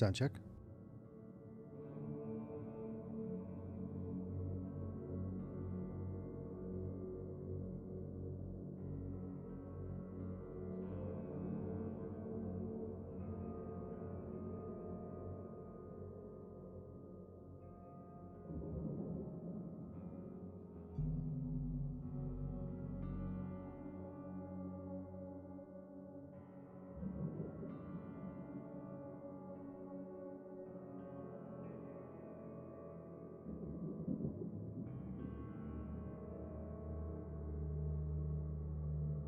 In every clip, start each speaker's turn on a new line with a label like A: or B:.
A: Sound check.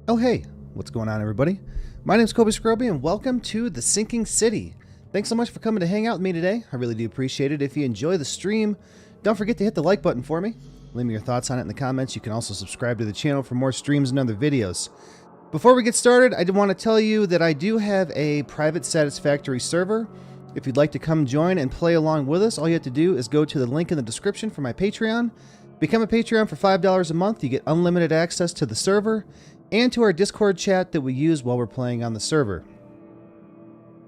A: Oh hey, what's going on everybody? My name's Kobe Scroby and welcome to The Sinking City. Thanks so much for coming to hang out with me today. I really do appreciate it. If you enjoy the stream, don't forget to hit the like button for me. Leave me your thoughts on it in the comments. You can also subscribe to the channel for more streams and other videos. Before we get started, I did want to tell you that I do have a private Satisfactory server. If you'd like to come join and play along with us, all you have to do is go to the link in the description for my Patreon. Become a Patreon for $5 a month. You get unlimited access to the server and to our Discord chat that we use while we're playing on the server.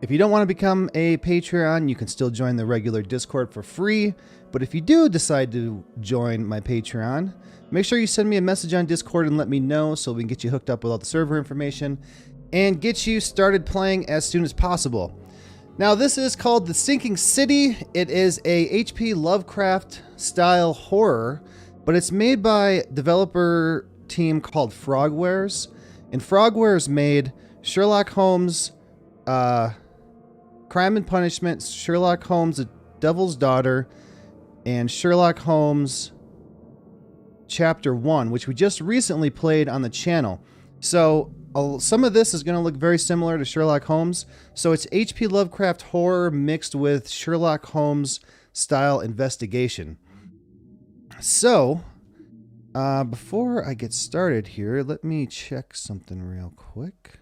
A: If you don't want to become a Patreon, you can still join the regular Discord for free. But if you do decide to join my Patreon, make sure you send me a message on Discord and let me know so we can get you hooked up with all the server information and get you started playing as soon as possible. Now, this is called The Sinking City. It is a H.P. Lovecraft style horror, but it's made by developer team called Frogwares, and Frogwares made Sherlock Holmes, Crime and Punishment, Sherlock Holmes, The Devil's Daughter, and Sherlock Holmes Chapter 1, which we just recently played on the channel. So some of this is going to look very similar to Sherlock Holmes. So it's H.P. Lovecraft horror mixed with Sherlock Holmes style investigation. So before I get started here, let me check something real quick.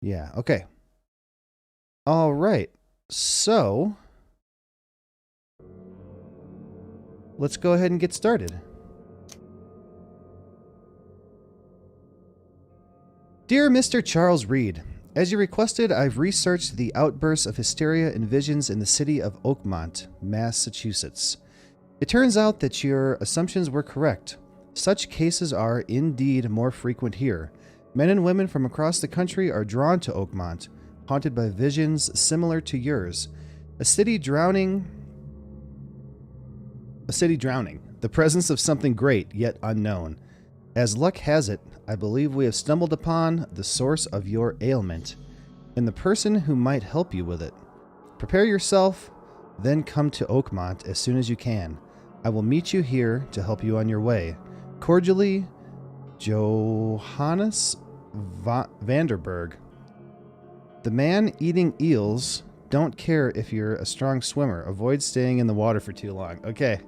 A: Yeah, okay. All right. So let's go ahead and get started. Dear Mr. Charles Reed, as you requested, I've researched the outbursts of hysteria and visions in the city of Oakmont, Massachusetts. It turns out that your assumptions were correct. Such cases are indeed more frequent here. Men and women from across the country are drawn to Oakmont, haunted by visions similar to yours. A city drowning. The presence of something great yet unknown. As luck has it, I believe we have stumbled upon the source of your ailment, and the person who might help you with it. Prepare yourself, then come to Oakmont as soon as you can. I will meet you here to help you on your way. Cordially, Johannes Vanderberg. The man eating eels. Don't care if you're a strong swimmer. Avoid staying in the water for too long. Okay.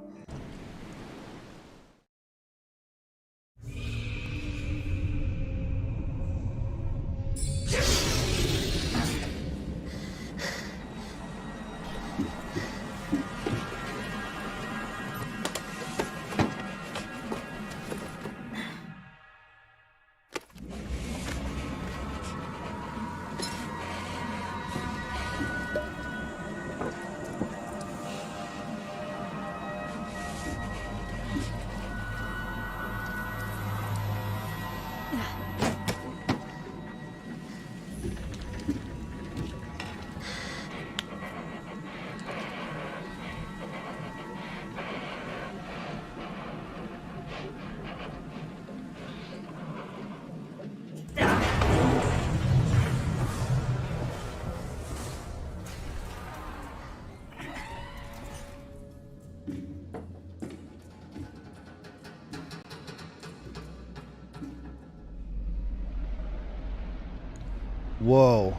A: Whoa.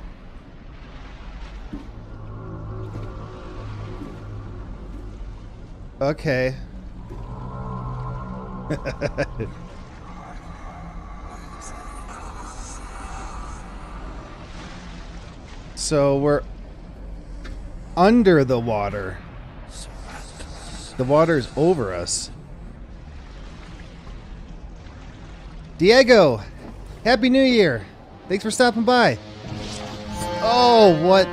A: Okay. So we're under the water. The water's over us. Diego, Happy New Year. Thanks for stopping by. Oh, what?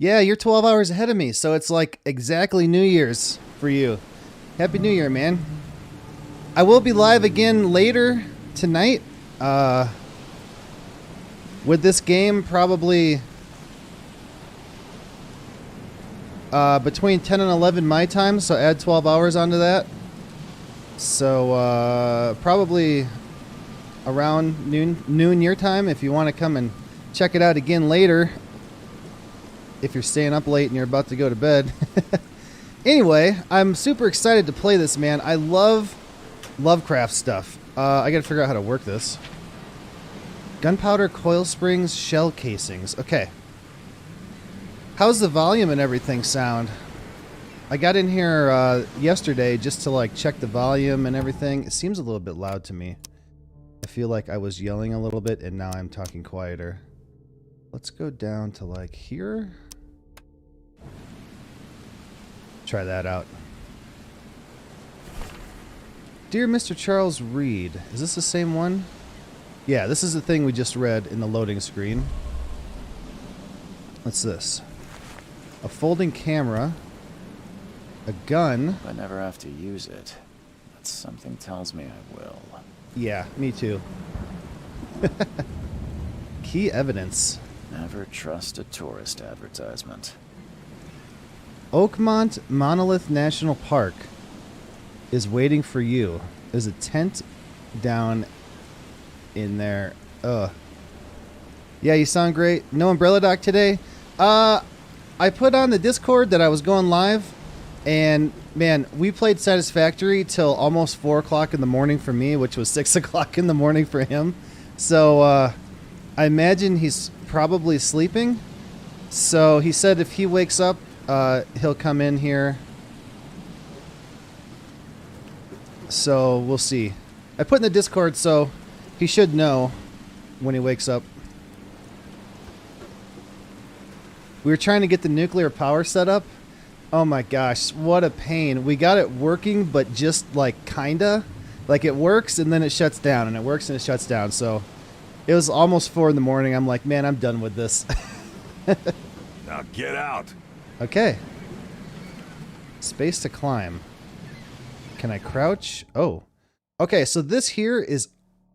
A: Yeah, you're 12 hours ahead of me, so it's like exactly New Year's for you. Happy New Year, man. I will be live again later tonight with this game, probably between 10 and 11 my time, so add 12 hours onto that. So probably around noon your time if you want to come and check it out again later. If you're staying up late and you're about to go to bed. Anyway, I'm super excited to play this, man. I love Lovecraft stuff. I gotta figure out how to work this. Gunpowder, coil springs, shell casings. Okay. How's the volume and everything sound? I got in here yesterday just to like check the volume and everything. It seems a little bit loud to me. I feel like I was yelling a little bit and now I'm talking quieter. Let's go down to like here. Try that out. Dear Mr. Charles Reed, is this the same one? Yeah, this is the thing we just read in the loading screen. What's this? A folding camera. A gun.
B: I never have to use it, but something tells me I will.
A: Yeah, me too. Key evidence.
B: Never trust a tourist advertisement.
A: Oakmont Monolith National Park is waiting for you. There's a tent down in there. Yeah, you sound great. No Umbrelladoc today. I put on the Discord that I was going live, and man, we played Satisfactory till almost 4 o'clock in the morning for me, which was 6 o'clock in the morning for him. So I imagine he's probably sleeping. So he said if he wakes up, he'll come in here. So we'll see. I put in the Discord, so he should know when he wakes up. We were trying to get the nuclear power set up. Oh my gosh, what a pain. We got it working, but just like kinda. Like it works and then it shuts down, and it works and it shuts down. So it was almost 4 in the morning. I'm like, man, I'm done with this.
C: Now get out.
A: Okay. Space to climb. Can I crouch? Oh. Okay, so this here is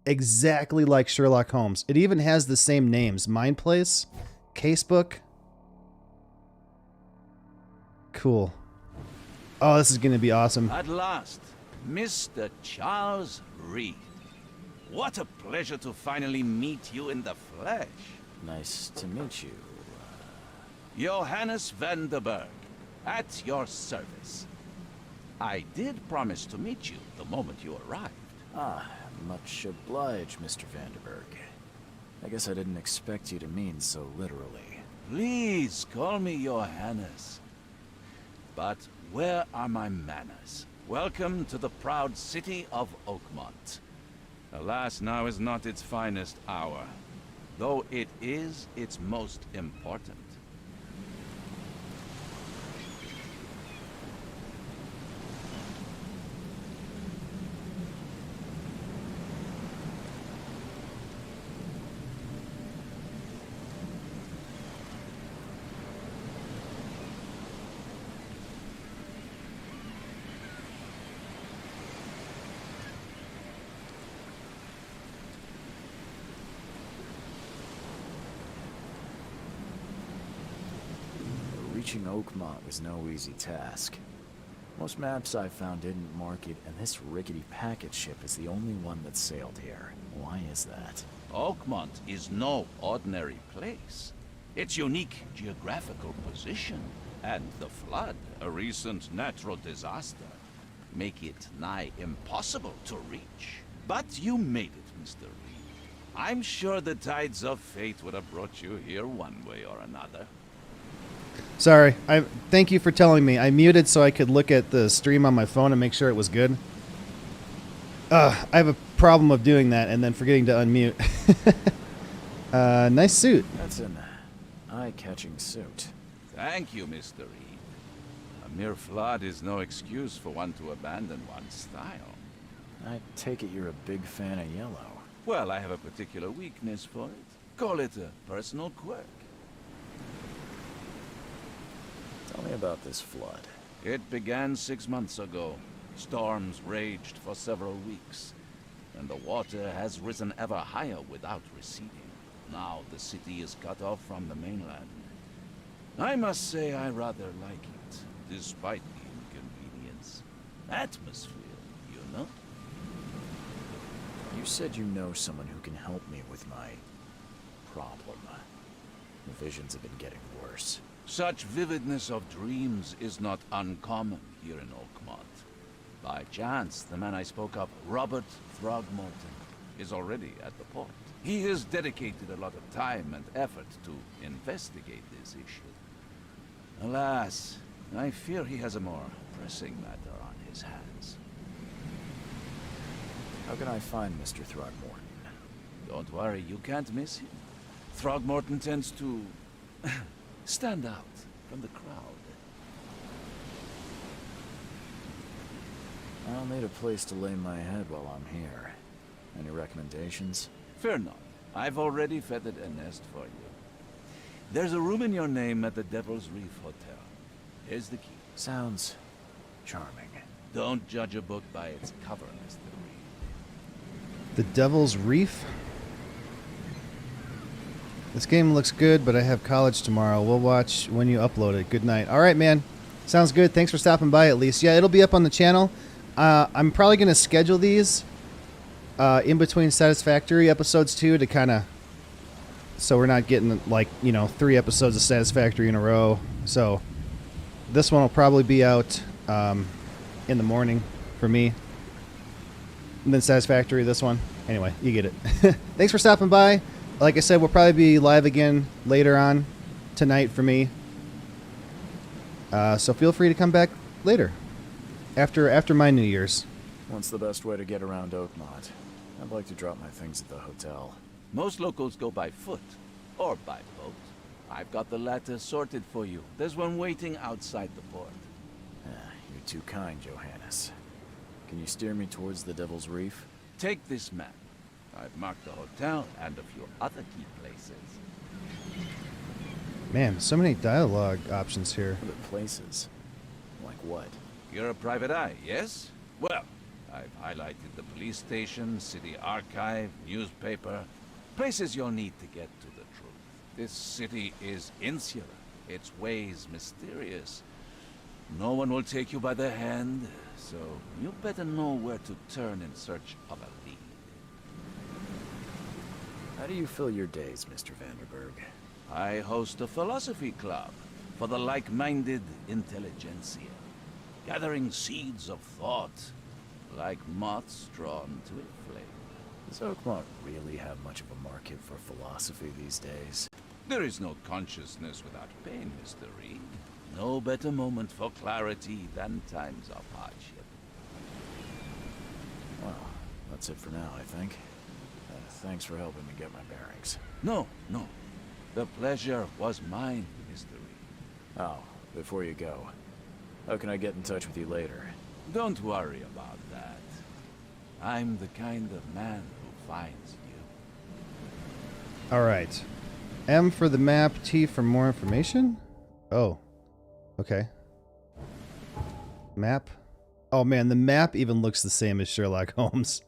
A: exactly like Sherlock Holmes. It even has the same names. Mind Place, Casebook. Cool. Oh, this is going to be awesome.
D: At last, Mr. Charles Reed. What a pleasure to finally meet you in the flesh.
B: Nice to meet you.
D: Johannes van der Berg, at your service. I did promise to meet you the moment you arrived.
B: Ah, much obliged, Mr. Vanderberg. I guess I didn't expect you to mean so literally.
D: Please call me Johannes. But where are my manners? Welcome to the proud city of Oakmont. Alas, now is not its finest hour, though it is its most important.
B: Reaching Oakmont was no easy task. Most maps I found didn't mark it, and this rickety packet ship is the only one that sailed here. Why is that?
D: Oakmont is no ordinary place. Its unique geographical position and the flood, a recent natural disaster, make it nigh impossible to reach. But you made it, Mr. Reed. I'm sure the tides of fate would have brought you here one way or another.
A: Sorry. Thank you for telling me. I muted so I could look at the stream on my phone and make sure it was good. I have a problem of doing that and then forgetting to unmute. Nice suit.
B: That's an eye-catching suit.
D: Thank you, Mr. Reed. A mere flood is no excuse for one to abandon one's style.
B: I take it you're a big fan of yellow.
D: Well, I have a particular weakness for it. Call it a personal quirk.
B: Tell me about this flood.
D: It began 6 months ago. Storms raged for several weeks, and the water has risen ever higher without receding. Now the city is cut off from the mainland. I must say I rather like it, despite the inconvenience. Atmosphere, you know?
B: You said you know someone who can help me with my problem. The visions have been getting worse.
D: Such vividness of dreams is not uncommon here in Oakmont. By chance, the man I spoke of, Robert Throgmorton, is already at the port. He has dedicated a lot of time and effort to investigate this issue. Alas, I fear he has a more pressing matter on his hands.
B: How can I find Mr. Throgmorton?
D: Don't worry, you can't miss him. Throgmorton tends to stand out from the crowd.
B: I'll need a place to lay my head while I'm here. Any recommendations?
D: Fear not. I've already feathered a nest for you. There's a room in your name at the Devil's Reef Hotel. Here's the key.
B: Sounds charming.
D: Don't judge a book by its cover, Mr. Reed.
A: The Devil's Reef? This game looks good, but I have college tomorrow. We'll watch when you upload it. Good night. All right, man. Sounds good. Thanks for stopping by, at least. Yeah, it'll be up on the channel. I'm probably going to schedule these in between Satisfactory episodes, too, to kind of... So we're not getting, like, 3 episodes of Satisfactory in a row. So this one will probably be out in the morning for me. And then Satisfactory, this one. Anyway, you get it. Thanks for stopping by. Like I said, we'll probably be live again later on tonight for me. So feel free to come back later. After my New Year's.
B: What's the best way to get around Oakmont? I'd like to drop my things at the hotel.
D: Most locals go by foot or by boat. I've got the latter sorted for you. There's one waiting outside the port.
B: You're too kind, Johannes. Can you steer me towards the Devil's Reef?
D: Take this map. I've marked the hotel and a few other key places.
A: Man, so many dialogue options here.
B: Other places? Like what?
D: You're a private eye, yes? Well, I've highlighted the police station, city archive, newspaper, places you'll need to get to the truth. This city is insular, its ways mysterious. No one will take you by the hand, so you better know where to turn in search of a lead.
B: How do you fill your days, Mr. Vanderberg?
D: I host a philosophy club for the like-minded intelligentsia, gathering seeds of thought, like moths drawn to a flame.
B: Does Oakmont really have much of a market for philosophy these days?
D: There is no consciousness without pain, Mr. Reed. No better moment for clarity than times of hardship.
B: Well, that's it for now, I think. Thanks for helping me get my bearings.
D: No. The pleasure was mine, Mr. Reed.
B: Oh, before you go, how can I get in touch with you later?
D: Don't worry about that. I'm the kind of man who finds you.
A: All right. M for the map, T for more information? Oh. Okay. Map? Oh man, the map even looks the same as Sherlock Holmes.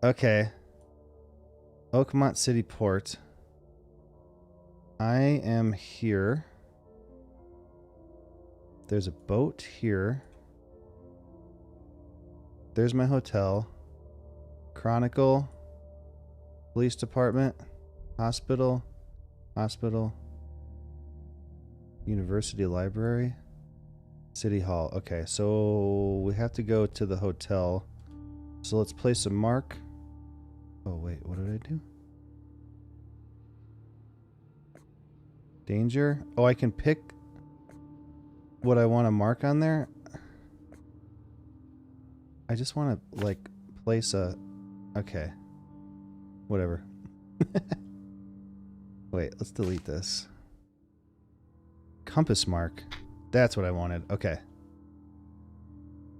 A: Okay. Oakmont City Port. I am here. There's a boat here. There's my hotel. Chronicle. Police department. Hospital. University library. City hall. Okay, so we have to go to the hotel. So let's place a mark. Oh wait, what did I do? Danger? Oh, I can pick what I want to mark on there. I just want to, like, place a... Okay. Whatever. Wait, let's delete this. Compass mark. That's what I wanted. Okay.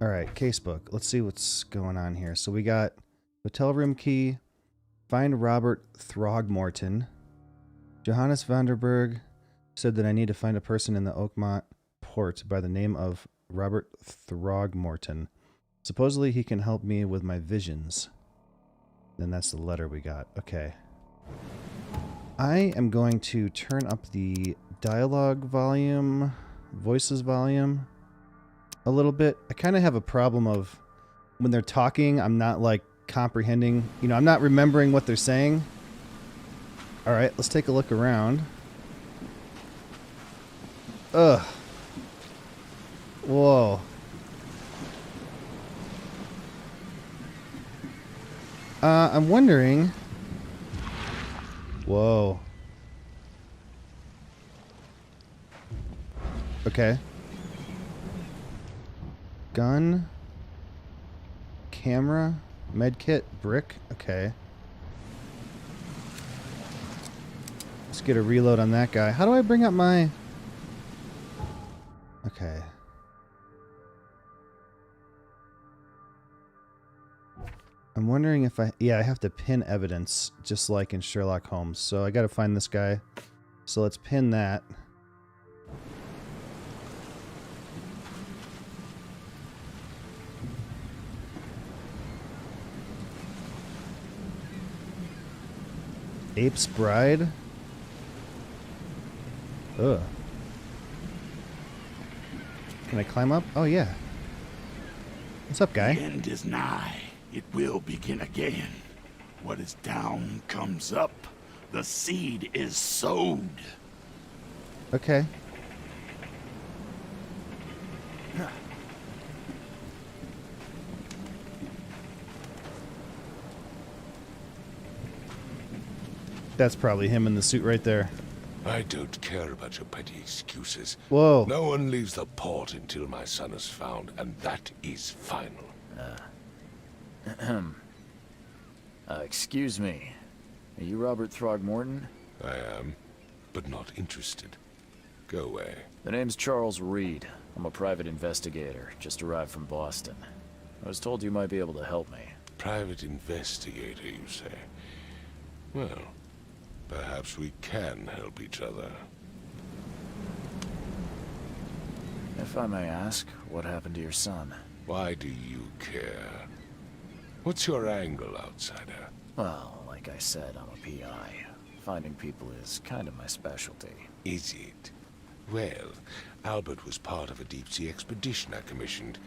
A: Alright, casebook. Let's see what's going on here. So we got hotel room key. Find Robert Throgmorton. Johannes Vanderberg said that I need to find a person in the Oakmont report by the name of Robert Throgmorton. Supposedly he can help me with my visions. Then that's the letter we got. Okay. I am going to turn up the dialogue volume, voices volume a little bit. I kind of have a problem of when they're talking, I'm not like comprehending, you know, I'm not remembering what they're saying. All right, let's take a look around. Ugh. Whoa. I'm wondering. Whoa. Okay. Gun. Camera. Medkit. Brick. Okay. Let's get a reload on that guy. How do I bring up my... Okay. I'm wondering if I... Yeah, I have to pin evidence, just like in Sherlock Holmes. So I gotta find this guy. So let's pin that. Ape's Bride? Ugh. Can I climb up? Oh, yeah. What's up, guy?
E: The end is nigh. It will begin again. What is down comes up. The seed is sowed.
A: Okay. That's probably him in the suit right there.
F: I don't care about your petty excuses.
A: Whoa.
F: No one leaves the port until my son is found, and that is final.
B: Excuse me. Are you Robert Throgmorton?
F: I am, but not interested. Go away.
B: The name's Charles Reed. I'm a private investigator, just arrived from Boston. I was told you might be able to help me.
F: Private investigator, you say? Well, perhaps we can help each other.
B: If I may ask, what happened to your son?
F: Why do you care? What's your angle, outsider?
B: Well, like I said, I'm a PI. Finding people is kind of my specialty.
F: Is it? Well, Albert was part of a deep-sea expedition I commissioned.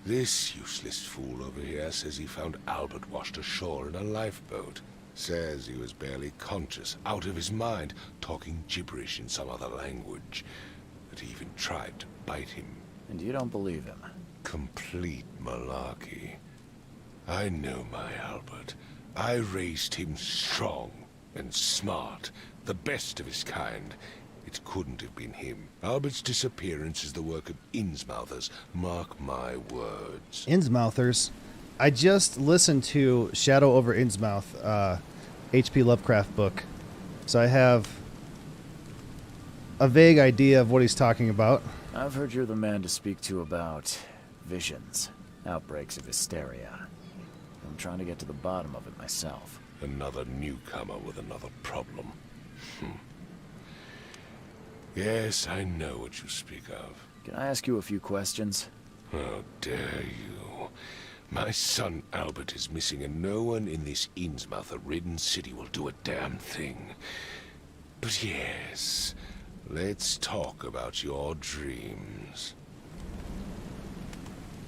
F: This useless fool over here says he found Albert washed ashore in a lifeboat. Says he was barely conscious, out of his mind, talking gibberish in some other language. That he even tried to bite him.
B: And you don't believe him?
F: Complete malarkey. I know my Albert. I raised him strong and smart, the best of his kind. It couldn't have been him. Albert's disappearance is the work of Innsmouthers. Mark my words.
A: Innsmouthers? I just listened to Shadow over Innsmouth, H.P. Lovecraft book. So I have a vague idea of what he's talking about.
B: I've heard you're the man to speak to about visions, outbreaks of hysteria. I'm trying to get to the bottom of it myself.
F: Another newcomer with another problem. Yes, I know what you speak of.
B: Can I ask you a few questions?
F: How dare you? My son Albert is missing, and no one in this Innsmouther-ridden city will do a damn thing. But yes, let's talk about your dreams.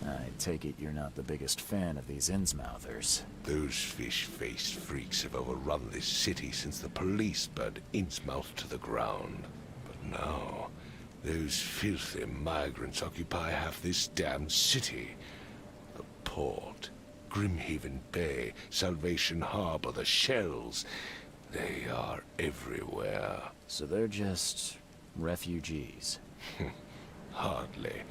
B: I take it you're not the biggest fan of these Innsmouthers.
F: Those fish-faced freaks have overrun this city since the police burned Innsmouth to the ground. But now, those filthy migrants occupy half this damned city. The port, Grimhaven Bay, Salvation Harbor, the Shells. They are everywhere.
B: So they're just refugees.
F: Hardly.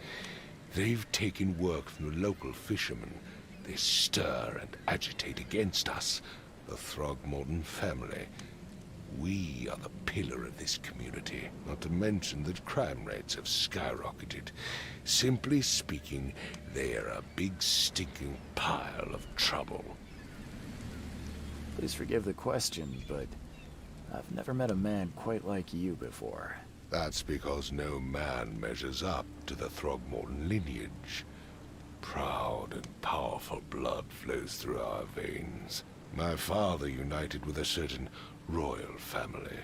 F: They've taken work from the local fishermen. They stir and agitate against us, the Throgmorton family. We are the pillar of this community, not to mention that crime rates have skyrocketed. Simply speaking, they are a big stinking pile of trouble.
B: Please forgive the question, but I've never met a man quite like you before.
F: That's because no man measures up to the Throgmorton lineage. Proud and powerful blood flows through our veins. My father united with a certain royal family,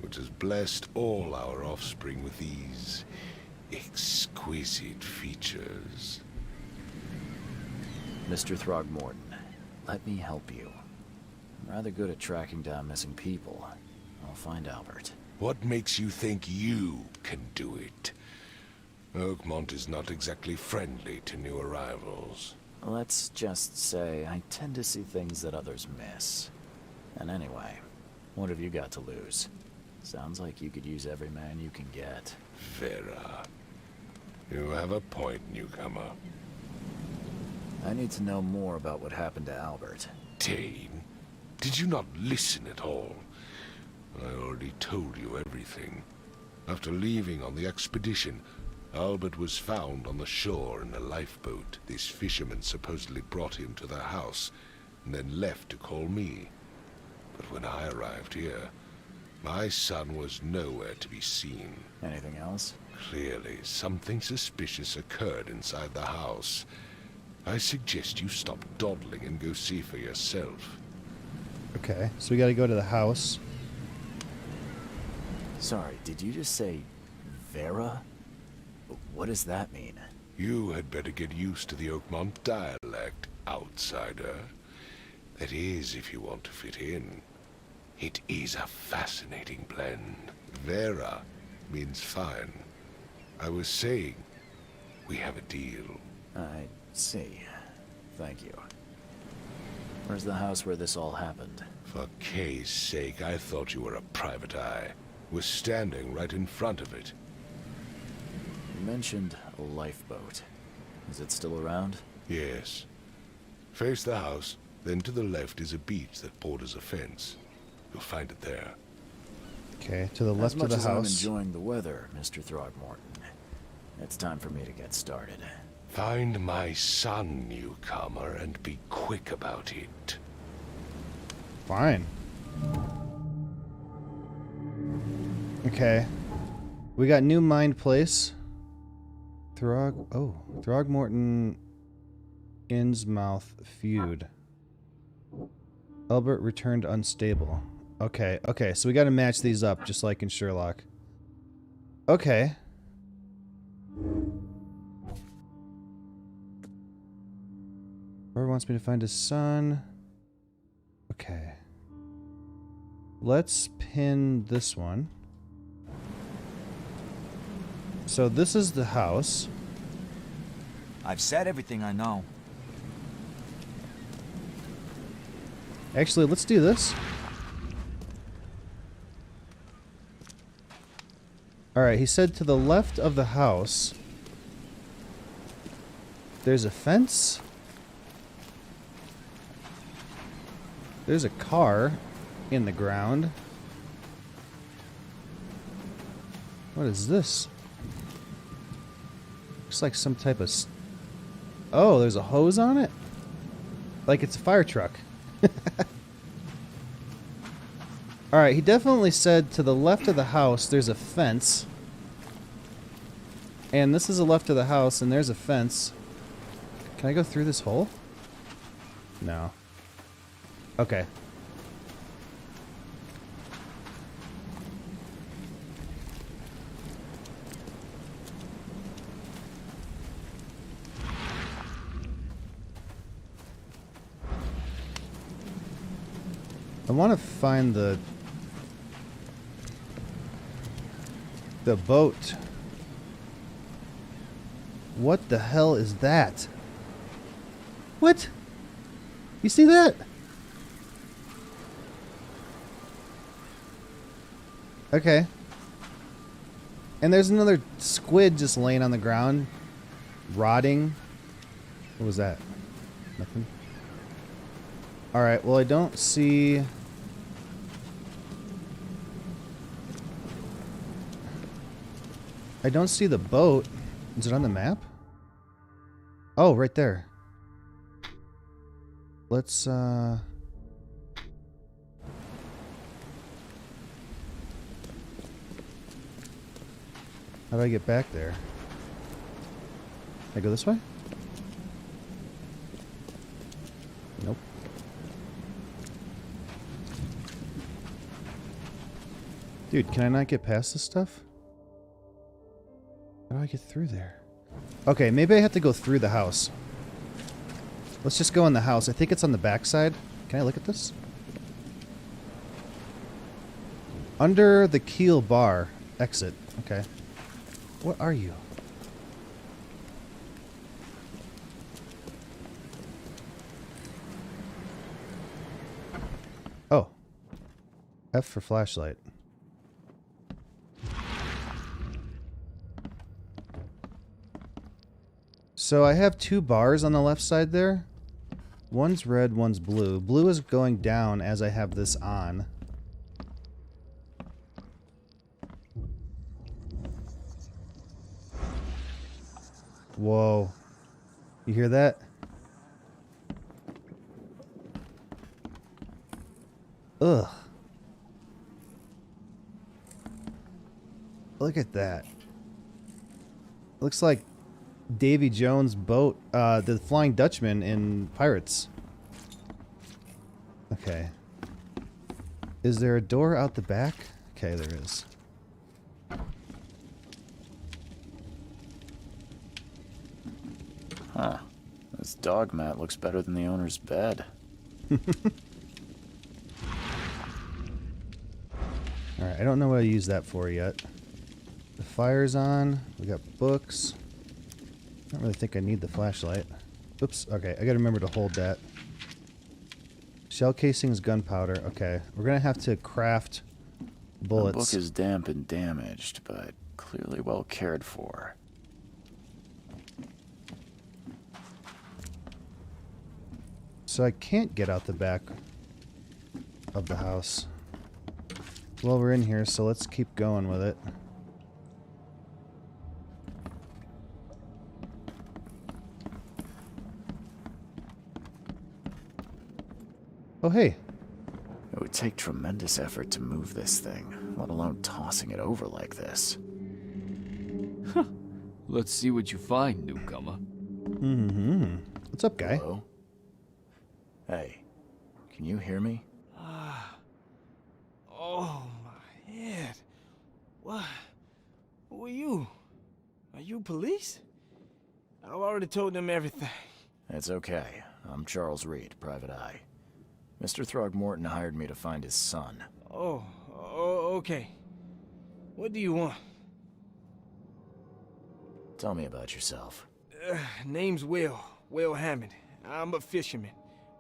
F: which has blessed all our offspring with these exquisite features.
B: Mr. Throgmorton, let me help you. I'm rather good at tracking down missing people. I'll find Albert.
F: What makes you think you can do it? Oakmont is not exactly friendly to new arrivals.
B: Let's just say I tend to see things that others miss. And anyway, what have you got to lose? Sounds like you could use every man you can get.
F: Vera. You have a point, newcomer.
B: I need to know more about what happened to Albert.
F: Dane, did you not listen at all? I already told you everything. After leaving on the expedition, Albert was found on the shore in a lifeboat. This fisherman supposedly brought him to their house, and then left to call me. But when I arrived here, my son was nowhere to be seen.
B: Anything else?
F: Clearly, something suspicious occurred inside the house. I suggest you stop dawdling and go see for yourself.
A: Okay, so we gotta go to the house.
B: Sorry, did you just say Vera? What does that mean?
F: You had better get used to the Oakmont dialect, outsider. That is, if you want to fit in. It is a fascinating blend. Vera means fine. I was saying, we have a deal.
B: I see. Thank you. Where's the house where this all happened?
F: For Kay's sake, I thought you were a private eye. We're standing right in front of it.
B: You mentioned a lifeboat. Is it still around?
F: Yes. Face the house, then to the left is a beach that borders a fence. You'll find it there.
A: Okay, to the left of the
B: as much as I'm
A: house.
B: enjoying the weather, Mr. Throgmorton, it's time for me to get started.
F: Find my son, newcomer, and be quick about it.
A: Fine. Okay. We got new mind place. Throgmorton Innsmouth feud. Albert returned unstable. Okay, okay, so we gotta match these up just like in Sherlock. Okay. Robert wants me to find his son. Okay. Let's pin this one. So this is the house.
G: I've said everything I know.
A: Actually, let's do this. Alright, he said to the left of the house, there's a fence. There's a car in the ground. What is this? Looks like some type of... Oh, there's a hose on it? Like it's a fire truck. Alright, he definitely said to the left of the house there's a fence. And this is the left of the house and there's a fence. Can I go through this hole? No. Okay. I want to find the boat. What the hell is that? What? You see that? Okay. And there's another squid just laying on the ground, rotting. What was that? Nothing. Alright, well I don't see... I don't see the boat. Is it on the map? Oh, right there. Let's, How do I get back there? Can I go this way? Nope. Dude, can I not get past this stuff? How do I get through there? Okay, maybe I have to go through the house. Let's just go in the house. I think it's on the back side. Can I look at this? Under the keel bar. Exit. Okay. What are you? Oh. F for flashlight. So I have two bars on the left side there. One's red, one's blue. Blue is going down as I have this on. Whoa. You hear that? Ugh. Look at that. Looks like Davy Jones' boat, the Flying Dutchman in Pirates. Okay. Is there a door out the back? Okay, there is.
B: Huh. This dog mat looks better than the owner's bed.
A: Alright, I don't know what I use that for yet. The fire's on. We got books. I don't really think I need the flashlight. Oops, okay, I gotta remember to hold that. Shell casings, gunpowder. Okay, we're gonna have to craft bullets.
B: The book is damp and damaged, but clearly well cared for.
A: So I can't get out the back of the house. Well, we're in here, so let's keep going with it. Oh, hey.
B: It would take tremendous effort to move this thing, let alone tossing it over like this.
H: Let's see what you find, newcomer.
A: Mm-hmm. What's up, guy?
B: Hello? Hey, can you hear me?
I: Oh, my head. What? Who are you? Are you police? I've already told them everything.
B: It's okay. I'm Charles Reed, Private Eye. Mr. Throgmorton hired me to find his son.
I: Oh, okay. What do you want?
B: Tell me about yourself.
I: Name's Will Hammond. I'm a fisherman.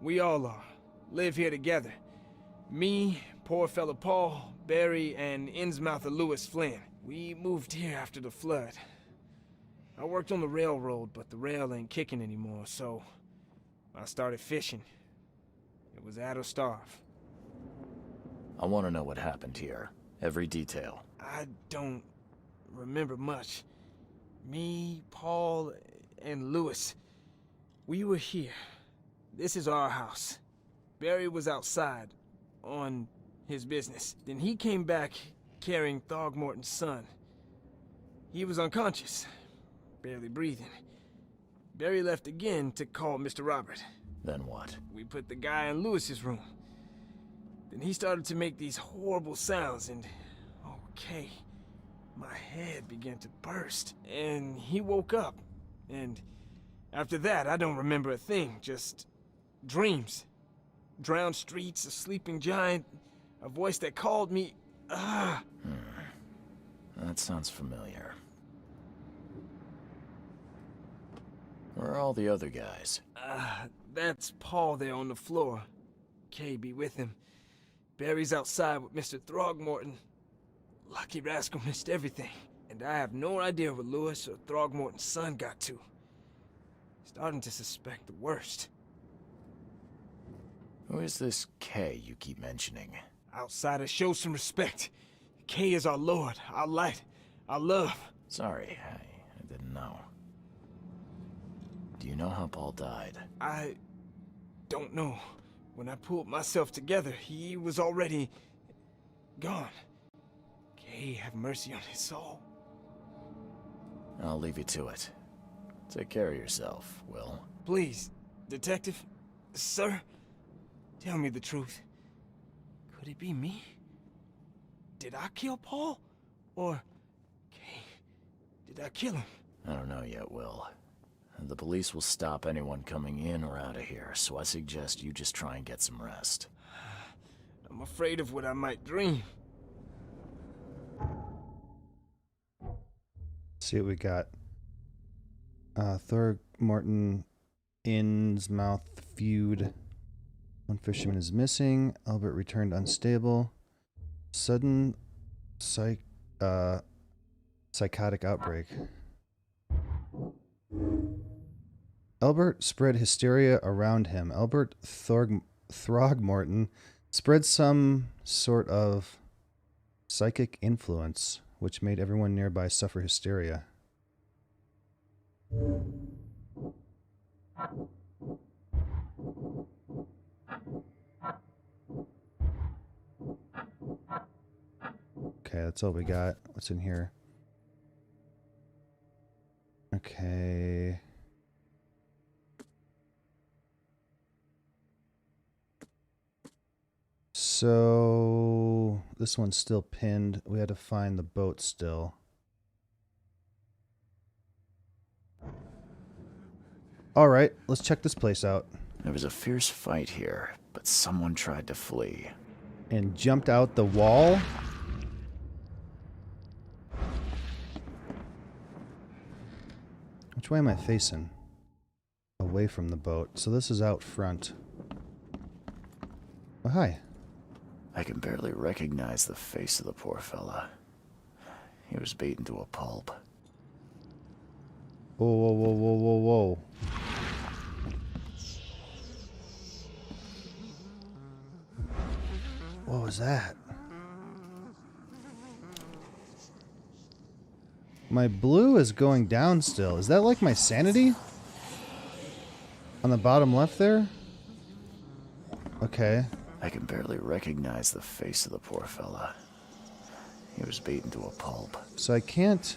I: We all are. Live here together. Me, poor fella Paul, Barry, and Innsmouther Lewis Flynn. We moved here after the flood. I worked on the railroad, but the rail ain't kicking anymore, so I started fishing. It was at or starve.
B: I want to know what happened here. Every detail.
I: I don't remember much. Me, Paul, and Lewis, we were here. This is our house. Barry was outside, on his business. Then he came back carrying Throgmorton's son. He was unconscious, barely breathing. Barry left again to call Mr. Robert.
B: Then what?
I: We put the guy in Lewis's room. Then he started to make these horrible sounds and... okay, my head began to burst. And he woke up. And after that, I don't remember a thing, just dreams. Drowned streets, a sleeping giant, a voice that called me...
B: That sounds familiar. Where are all the other guys?
I: That's Paul there on the floor. Kay be with him. Barry's outside with Mr. Throgmorton. Lucky rascal missed everything. And I have no idea where Lewis or Throgmorton's son got to. Starting to suspect the worst.
B: Who is this Kay you keep mentioning?
I: Outsiders, show some respect. Kay is our lord, our light, our love.
B: Sorry, I didn't know. Do you know how Paul died?
I: I don't know. When I pulled myself together, he was already gone. Kay have mercy on his soul.
B: I'll leave you to it. Take care of yourself, Will.
I: Please, detective, sir, tell me the truth. Could it be me? Did I kill Paul? Or, did I kill him?
B: I don't know yet, Will. The police will stop anyone coming in or out of here, so I suggest you just try and get some rest.
I: I'm afraid of what I might dream.
A: See what we got. Throckmorton Innsmouth feud. One fisherman is missing. Albert returned unstable. Sudden psychotic outbreak. Albert spread hysteria around him. Albert Throgmorton spread some sort of psychic influence, which made everyone nearby suffer hysteria. Okay, that's all we got. What's in here? Okay. So this one's still pinned. We had to find the boat still. All right, let's check this place out.
B: There was a fierce fight here, but someone tried to flee.
A: And jumped out the wall? Which way am I facing? Away from the boat. So this is out front. Oh, hi.
B: I can barely recognize the face of the poor fella. He was beaten to a pulp.
A: Whoa, whoa, whoa, whoa, whoa, whoa. What was that? My blue is going down still. Is that like my sanity? On the bottom left there? Okay.
B: I can barely recognize the face of the poor fella. He was beaten to a pulp.
A: So I can't...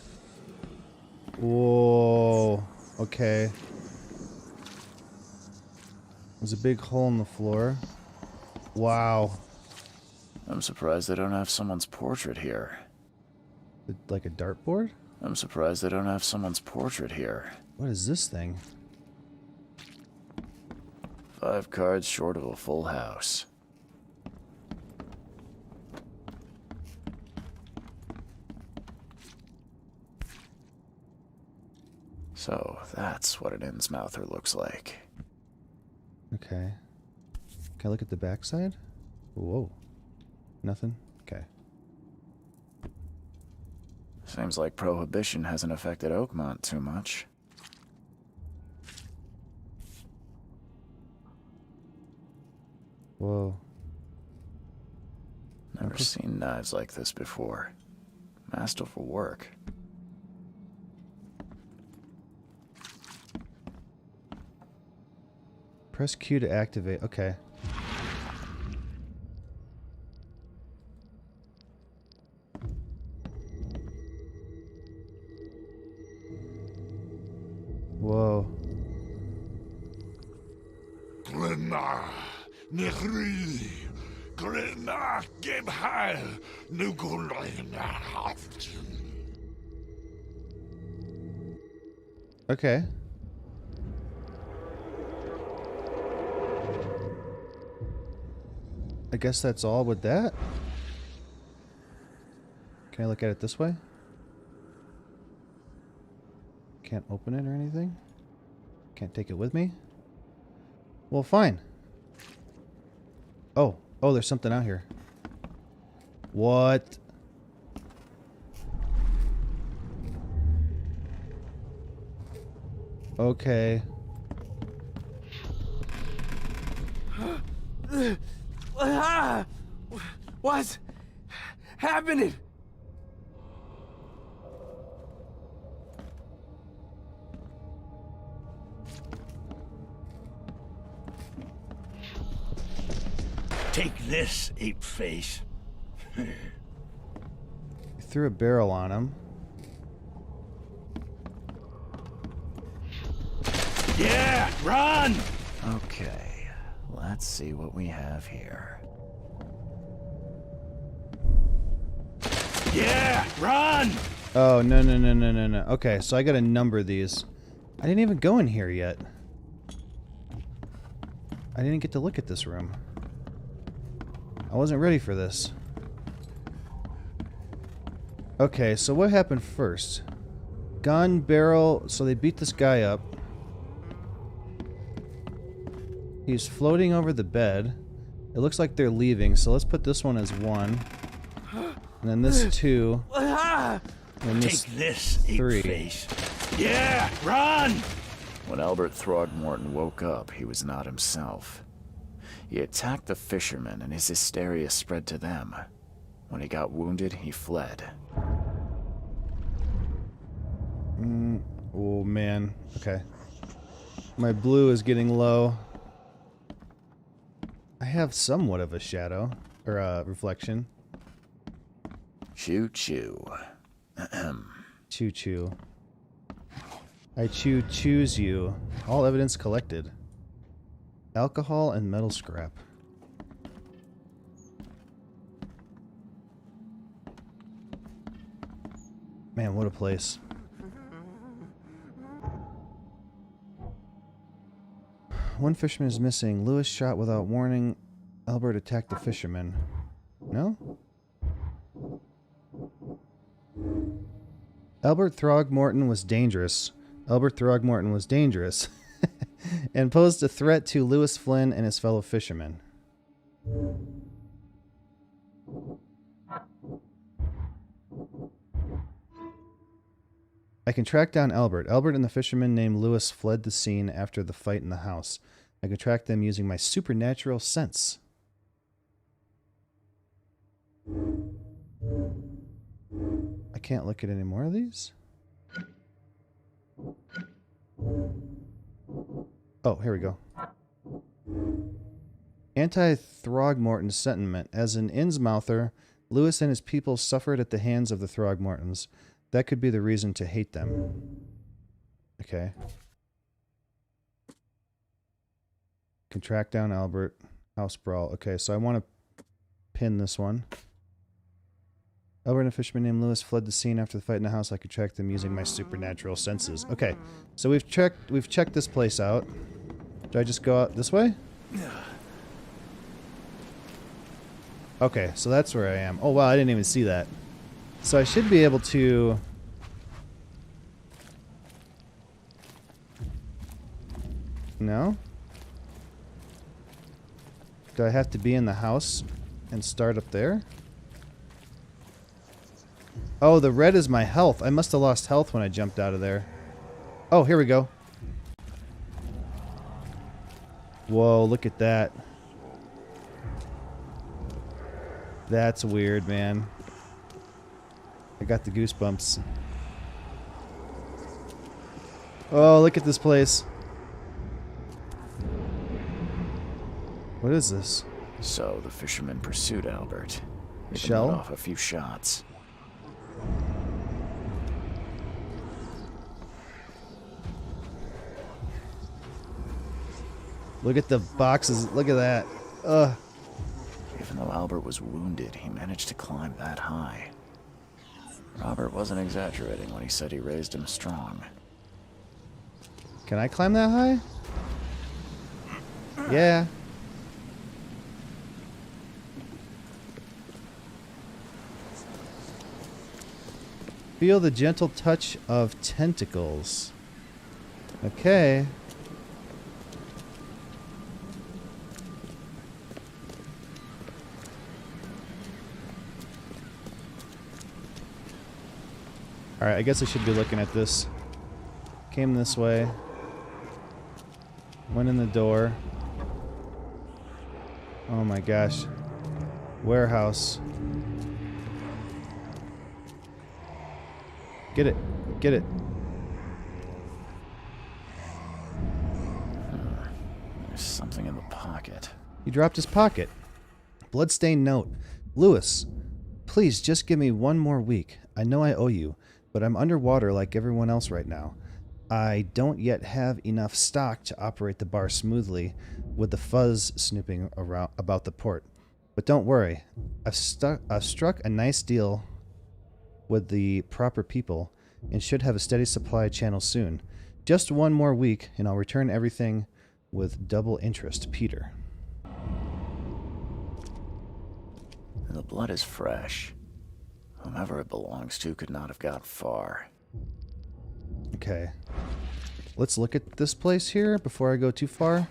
A: Whoa. Okay. There's a big hole in the floor. Wow.
B: I'm surprised they don't have someone's portrait here.
A: Like a dartboard?
B: I'm surprised they don't have someone's portrait here.
A: What is this thing?
B: 5 cards short of a full house. So, that's what an Innsmouther looks like.
A: Okay. Can I look at the backside? Whoa. Nothing? Okay.
B: Seems like Prohibition hasn't affected Oakmont too much.
A: Whoa.
B: Never seen knives like this before. Masterful work.
A: Press Q to activate. Okay. Whoa.
E: Glenna, Nechri, Glenna, Gebheil, Nugulena, Haften.
A: Okay. I guess that's all with that. Can I look at it this way? Can't open it or anything? Can't take it with me? Well, fine. Oh, there's something out here. What? Okay.
I: What's happening?
E: Take this, ape face.
A: Threw a barrel on him.
E: run!
B: Okay, let's see what we have here.
E: Yeah, run!
A: Oh, no, no, no, no, no, no. Okay, so I gotta number these. I didn't even go in here yet. I didn't get to look at this room. I wasn't ready for this. Okay, so what happened first? Gun, barrel, so they beat this guy up. He's floating over the bed. It looks like they're leaving, so let's put this one as 1. And then this 2. And this
E: Take this,
A: 3.
E: ape-face. Yeah, run!
B: When Albert Throgmorton woke up, he was not himself. He attacked the fishermen, and his hysteria spread to them. When he got wounded, he fled.
A: Oh, man. Okay. My blue is getting low. I have somewhat of a shadow, or a reflection.
B: Choo-choo.
A: Choo-choo. I choose you. All evidence collected. Alcohol and metal scrap. Man, what a place. One fisherman is missing. Lewis shot without warning. Albert attacked the fisherman. No? Albert Throgmorton was dangerous. Albert Throgmorton was dangerous. And posed a threat to Lewis Flynn and his fellow fishermen. I can track down Albert. Albert and the fisherman named Lewis fled the scene after the fight in the house. I can track them using my supernatural sense. I can't look at any more of these? Oh, here we go. Anti-Throgmorton sentiment. As an Innsmouther, Lewis and his people suffered at the hands of the Throgmortons. That could be the reason to hate them. Okay. Can track down Albert. House brawl. Okay, so I want to pin this one. Albert and a fisherman named Lewis fled the scene after the fight in the house. I could track them using my supernatural senses. Okay, so we've checked this place out. Do I just go out this way? Okay, so that's where I am. Oh wow, I didn't even see that. So I should be able to... No? Do I have to be in the house and start up there? Oh, the red is my health. I must have lost health when I jumped out of there. Oh, here we go. Whoa, look at that. That's weird, man. I got the goosebumps. Oh, look at this place. What is this?
B: So the fishermen pursued Albert. They
A: Shell?
B: let off a few shots.
A: Look at the boxes. Look at that. Ugh.
B: Even though Albert was wounded, he managed to climb that high. Robert wasn't exaggerating when he said he raised him strong.
A: Can I climb that high? Yeah. Feel the gentle touch of tentacles. Okay. Alright, I guess I should be looking at this. Came this way. Went in the door. Oh my gosh. Warehouse. Get it. Get it.
B: There's something in the pocket.
A: He dropped his pocket. Bloodstained note. Lewis, please just give me one more week. I know I owe you, but I'm underwater like everyone else right now. I don't yet have enough stock to operate the bar smoothly with the fuzz snooping around about the port. But don't worry, I've struck a nice deal with the proper people and should have a steady supply channel soon. Just one more week and I'll return everything with double interest, Peter.
B: The blood is fresh. Whomever it belongs to could not have got far.
A: Okay. Let's look at this place here before I go too far.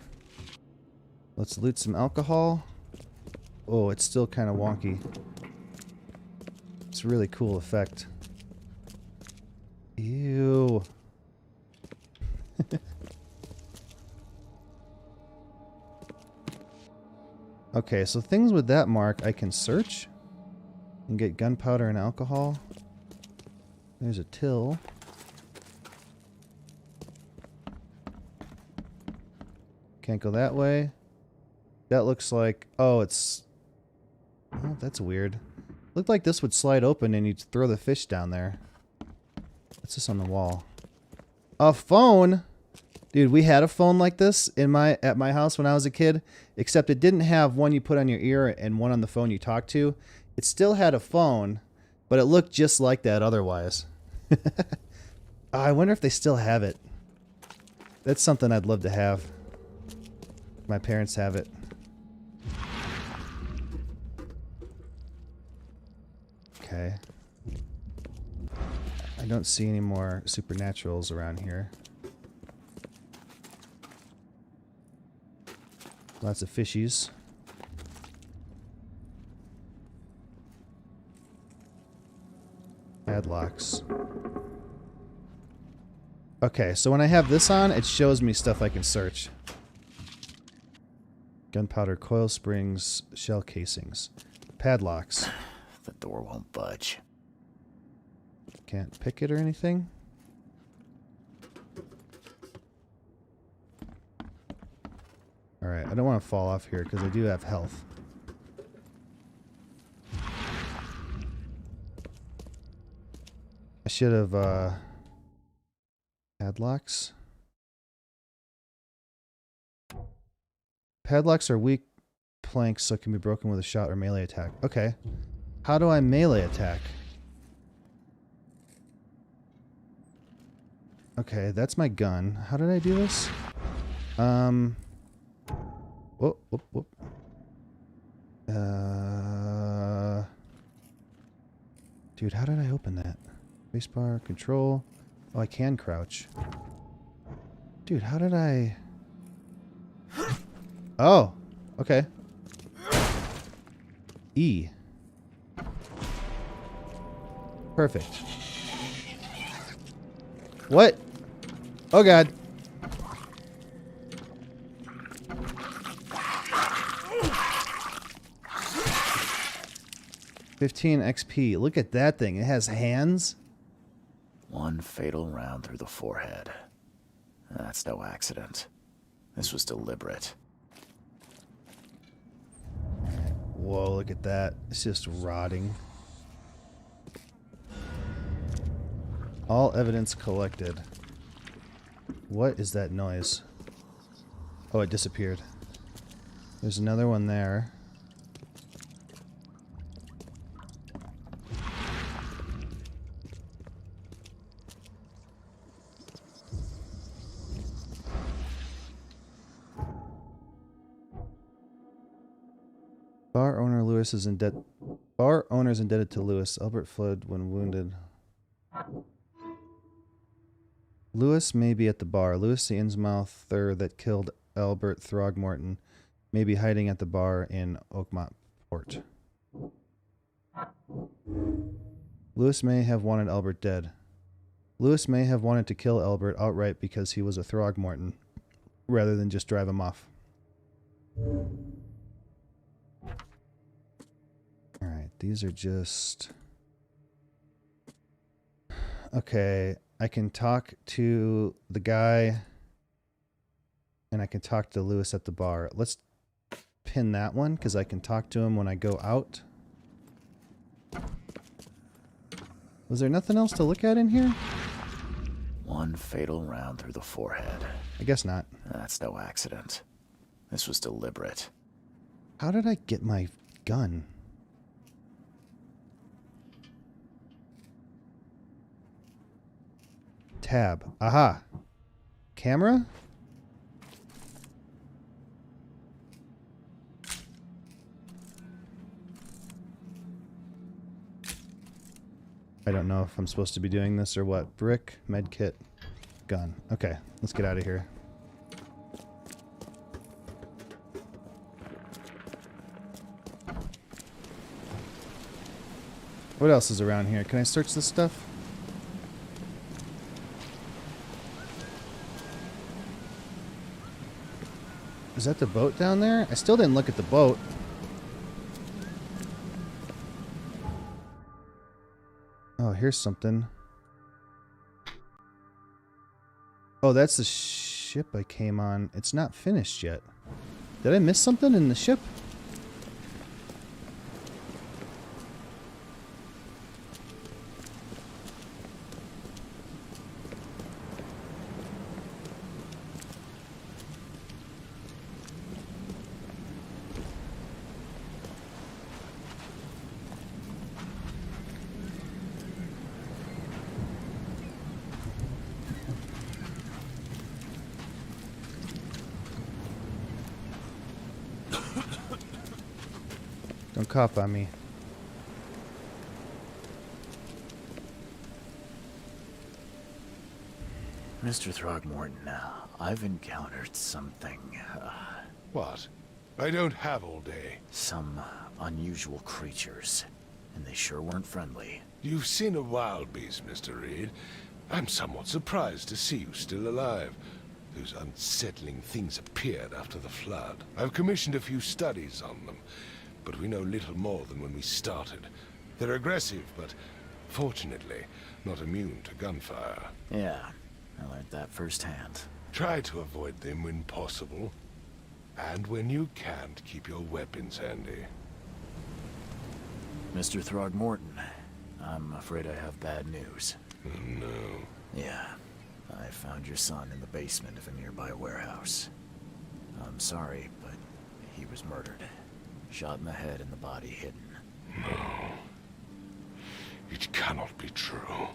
A: Let's loot some alcohol. Oh, it's still kind of wonky. It's a really cool effect. Ew. Okay, so things with that mark I can search and get gunpowder and alcohol. There's a till. Can't go that way. That looks like... Oh, it's... Oh, that's weird. Looked like this would slide open and you'd throw the fish down there. What's this on the wall? A phone? Dude, we had a phone like this at my house when I was a kid, except it didn't have one you put on your ear and one on the phone you talk to. It still had a phone, but it looked just like that otherwise. I wonder if they still have it. That's something I'd love to have. My parents have it. Okay. I don't see any more supernaturals around here. Lots of fishies. Padlocks. Okay, so when I have this on, it shows me stuff I can search. Gunpowder, coil springs, shell casings. Padlocks.
B: The door won't budge.
A: Can't pick it or anything? Alright, I don't want to fall off here because I do have health. I should have, padlocks. Padlocks are weak planks, so can be broken with a shot or melee attack. Okay. How do I melee attack? Okay, that's my gun. How did I do this? Whoop, whoop, whoop. Dude, how did I open that? Spacebar, control. Oh, I can crouch. Dude, how did I... Oh, okay. E. Perfect. What? Oh god. $15 XP. Look at that thing. It has hands.
B: One fatal round through the forehead. That's no accident. This was deliberate.
A: Whoa, look at that. It's just rotting. All evidence collected. What is that noise? Oh, it disappeared. There's another one there. Bar owner Lewis is indebted. Bar owner's indebted to Lewis. Albert fled when wounded. Lewis may be at the bar. Lewis the Innsmouther that killed Albert Throgmorton may be hiding at the bar in Oakmont Port. Lewis may have wanted Albert dead. Lewis may have wanted to kill Albert outright because he was a Throgmorton, rather than just drive him off. Alright, these are just... Okay, I can talk to the guy, and I can talk to Lewis at the bar. Let's pin that one, because I can talk to him when I go out. Was there nothing else to look at in here?
B: One fatal round through the forehead.
A: I guess not.
B: That's no accident. This was deliberate.
A: How did I get my gun? Tab. Aha. Camera? I don't know if I'm supposed to be doing this or what. Brick, medkit, gun. Okay, let's get out of here. What else is around here? Can I search this stuff? Is that the boat down there? I still didn't look at the boat. Oh, here's something. Oh, that's the ship I came on. It's not finished yet. Did I miss something in the ship? Don't cough on me.
B: Mr. Throgmorton, I've encountered something.
F: What? I don't have all day.
B: Some unusual creatures. And they sure weren't friendly.
F: You've seen a wild beast, Mr. Reed. I'm somewhat surprised to see you still alive. Those unsettling things appeared after the flood. I've commissioned a few studies on them, but we know little more than when we started. They're aggressive, but fortunately not immune to gunfire.
B: Yeah, I learned that firsthand.
F: Try to avoid them when possible. And when you can't, keep your weapons handy.
B: Mr. Throgmorton, I'm afraid I have bad news.
F: Oh, no.
B: Yeah, I found your son in the basement of a nearby warehouse. I'm sorry, but he was murdered. Shot in the head and the body hidden.
F: No. It cannot be true.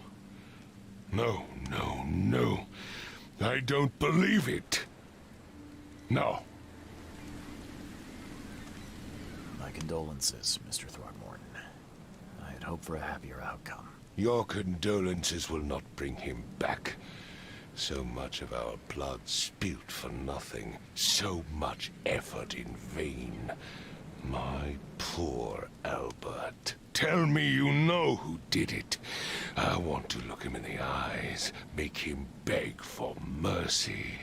F: No, no, no. I don't believe it. No.
B: My condolences, Mr. Throgmorton. I had hoped for a happier outcome.
F: Your condolences will not bring him back. So much of our blood spilt for nothing. So much effort in vain. My poor Albert. Tell me you know who did it. I want to look him in the eyes, make him beg for mercy.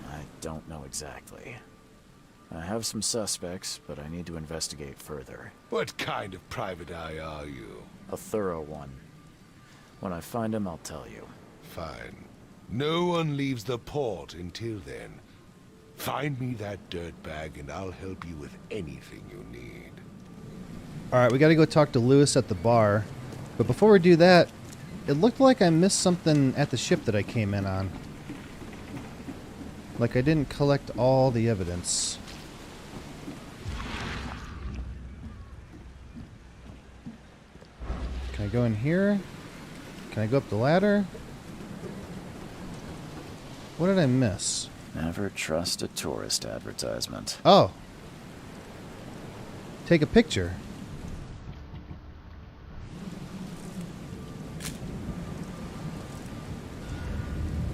B: I don't know exactly. I have some suspects, but I need to investigate further.
F: What kind of private eye are you?
B: A thorough one. When I find him, I'll tell you.
F: Fine. No one leaves the port until then. Find me that dirtbag and I'll help you with anything you need.
A: Alright, we gotta go talk to Lewis at the bar. But before we do that, it looked like I missed something at the ship that I came in on. Like I didn't collect all the evidence. Can I go in here? Can I go up the ladder? What did I miss?
B: Never trust a tourist advertisement.
A: Oh. Take a picture.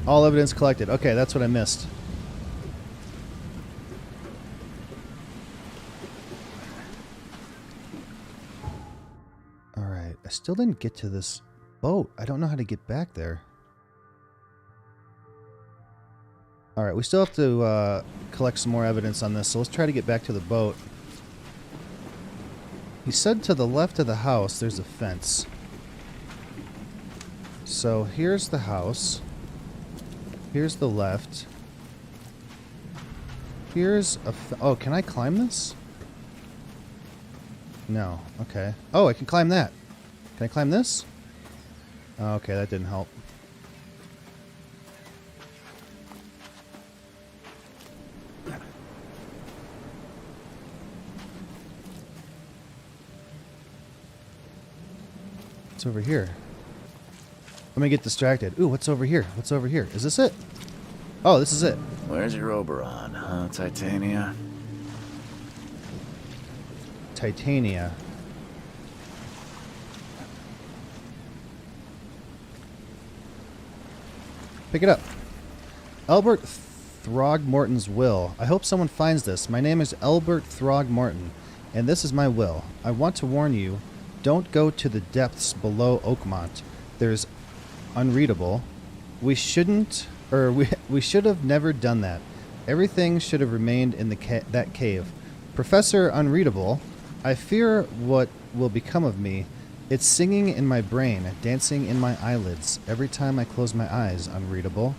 A: All evidence collected. Okay, that's what I missed. Alright, I still didn't get to this boat. I don't know how to get back there. Alright, we still have to collect some more evidence on this, so let's try to get back to the boat. He said to the left of the house there's a fence. So here's the house. Here's the left. Here's a... Oh, can I climb this? No. Okay. Oh, I can climb that. Can I climb this? Oh, okay, that didn't help. What's over here? Let me get distracted. Ooh, what's over here? What's over here? Is this it? Oh, this is it.
B: Where's your Oberon, huh, Titania?
A: Titania. Pick it up. Albert Throgmorton's will. I hope someone finds this. My name is Albert Throgmorton, and this is my will. I want to warn you, don't go to the depths below Oakmont. There's unreadable. We shouldn't, or we should have never done that. Everything should have remained in that cave. Professor Unreadable, I fear what will become of me. It's singing in my brain, dancing in my eyelids. Every time I close my eyes, Unreadable.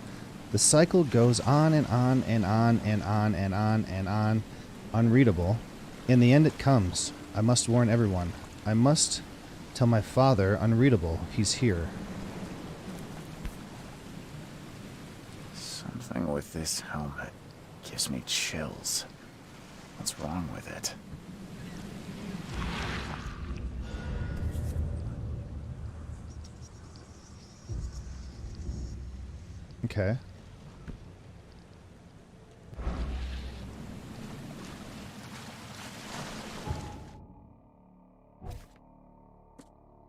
A: The cycle goes on and on and on and on and on and on. Unreadable. In the end it comes. I must warn everyone. I must tell my father, Unreadable. He's here.
B: Something with this helmet gives me chills. What's wrong with it?
A: Okay.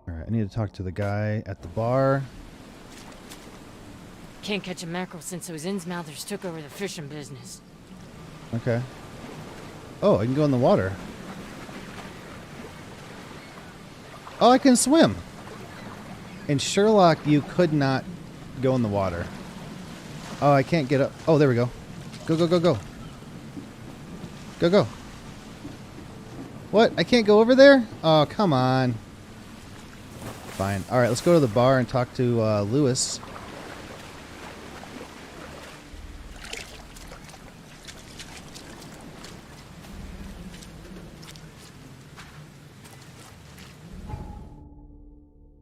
A: Alright, I need to talk to the guy at the bar.
J: Can't catch a mackerel since those Innsmouthers took over the fishing business.
A: Okay. Oh, I can go in the water. Oh, I can swim! In Sherlock, you could not go in the water. Oh, I can't get up. Oh, there we go. Go, go, go, go. Go, go. What? I can't go over there? Oh, come on. Fine. Alright, let's go to the bar and talk to Lewis.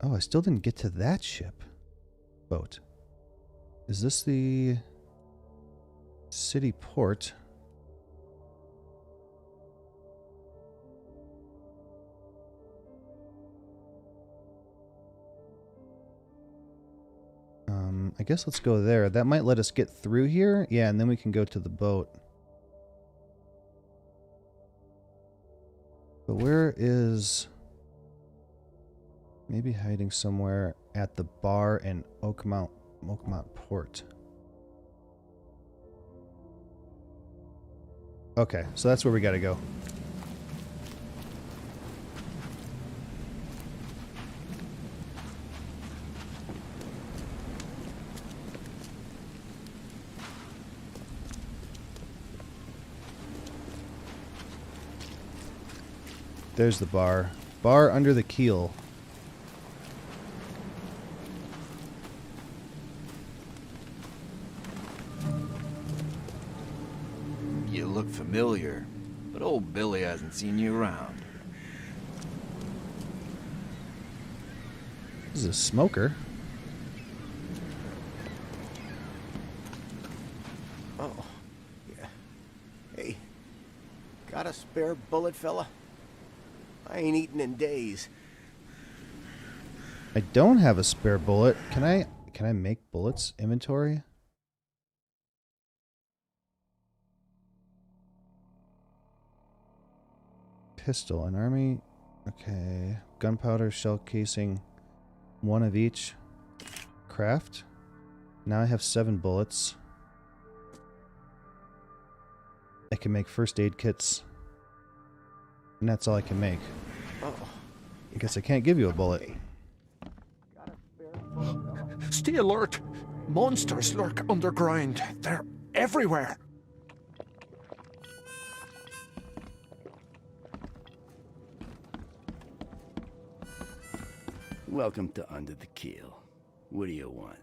A: Oh, I still didn't get to that ship. Boat. Is this the city port? I guess let's go there. That might let us get through here. Yeah, and then we can go to the boat. But where is... Maybe hiding somewhere at the bar in Oakmont Port. Okay, so that's where we gotta go. There's the bar. Bar under the keel.
H: You look familiar, but old Billy hasn't seen you around.
A: This is a smoker.
K: Oh, yeah. Hey, got a spare bullet, fella? I ain't eaten in days.
A: I don't have a spare bullet. Can I make bullets? Inventory? Pistol, an army. Okay. Gunpowder, shell casing. One of each. Craft. Now I have 7 bullets. I can make first aid kits. And that's all I can make.
K: Oh.
A: I guess I can't give you a bullet.
E: Stay alert! Monsters lurk underground. They're everywhere.
K: Welcome to Under the Keel. What do you want?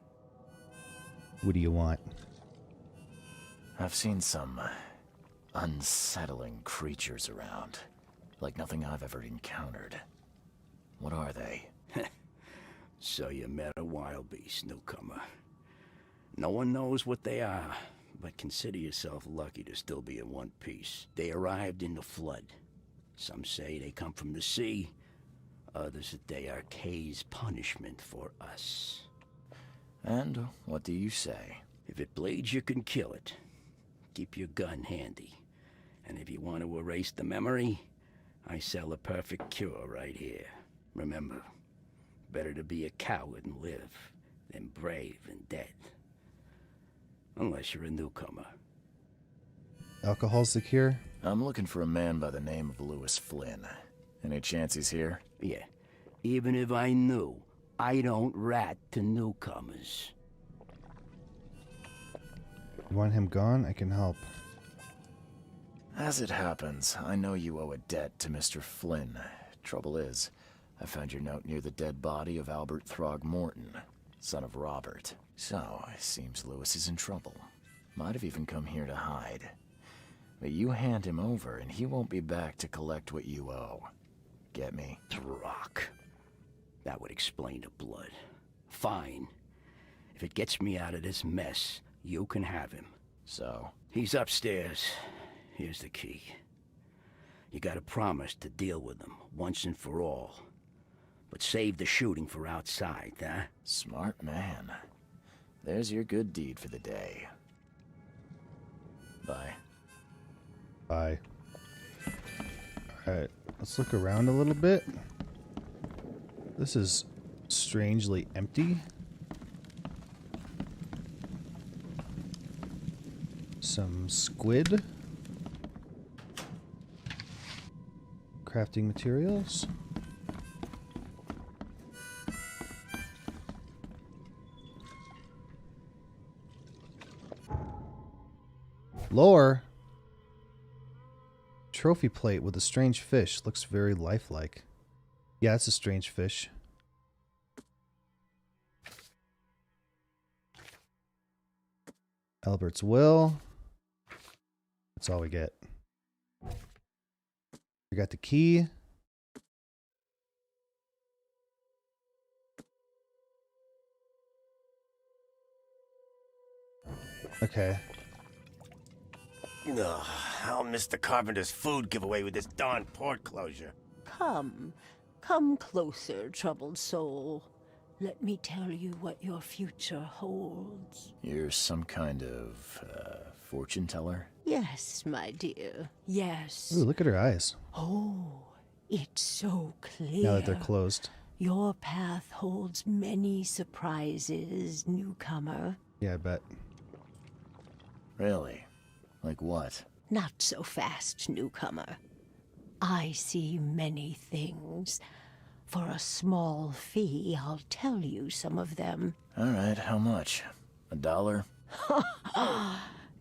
A: What do you want?
B: I've seen some unsettling creatures around. Like nothing I've ever encountered. What are they?
K: So you met a wild beast, newcomer. No one knows what they are, but consider yourself lucky to still be in one piece. They arrived in the flood. Some say they come from the sea. Others that they are Kay's punishment for us.
B: And what do you say?
K: If it bleeds, you can kill it. Keep your gun handy. And if you want to erase the memory, I sell a perfect cure right here. Remember, better to be a coward and live than brave and dead. Unless you're a newcomer.
A: Alcohol's the cure?
B: I'm looking for a man by the name of Lewis Flynn. Any chance he's here?
K: Yeah. Even if I knew, I don't rat to newcomers.
A: You want him gone? I can help.
B: As it happens, I know you owe a debt to Mr. Flynn. Trouble is, I found your note near the dead body of Albert Throgmorton, son of Robert. So, it seems Lewis is in trouble. Might have even come here to hide. But you hand him over, and he won't be back to collect what you owe. Get me?
K: Rock. That would explain the blood. Fine. If it gets me out of this mess, you can have him.
B: So?
K: He's upstairs. Here's the key. You gotta promise to deal with him, once and for all. But save the shooting for outside, huh?
B: Smart man. There's your good deed for the day. Bye.
A: Bye. Alright, let's look around a little bit. This is strangely empty. Some squid. Crafting materials. Lore. Trophy plate with a strange fish. Looks very lifelike. Yeah, it's a strange fish. Albert's will. That's all we get. We got the key. Okay.
K: Ugh, I'll miss the carpenter's food giveaway with this darn port closure.
L: Come closer, troubled soul. Let me tell you what your future holds.
B: You're some kind of, fortune teller?
L: Yes, my dear, yes.
A: Ooh, look at her eyes.
L: Oh, it's so clear.
A: Now that they're closed.
L: Your path holds many surprises, newcomer.
A: Yeah, I bet.
B: Really? Like what?
L: Not so fast, newcomer. I see many things. For a small fee, I'll tell you some of them.
B: All right, how much? $1?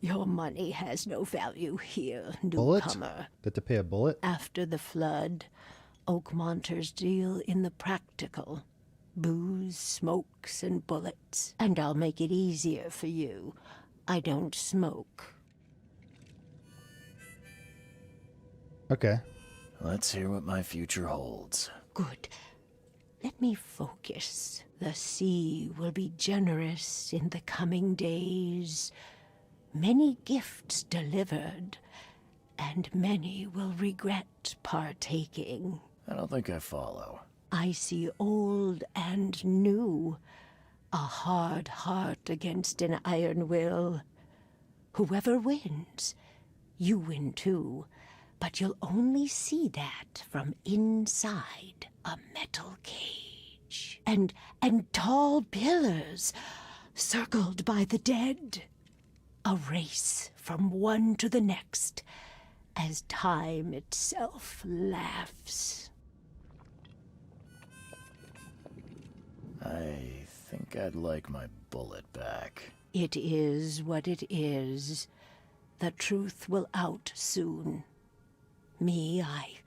L: Your money has no value here,
A: Bullet?
L: newcomer.
A: Got to pay a bullet?
L: After the flood, Oakmonters deal in the practical. Booze, smokes, and bullets. And I'll make it easier for you. I don't smoke.
A: Okay.
B: Let's hear what my future holds.
L: Good. Let me focus. The sea will be generous in the coming days. Many gifts delivered, and many will regret partaking.
B: I don't think I follow.
L: I see old and new. A hard heart against an iron will. Whoever wins, you win too. But you'll only see that from inside a metal cage. And tall pillars circled by the dead. A race from one to the next as time itself laughs.
B: I think I'd like my bullet back.
L: It is what it is. The truth will out soon. Me, I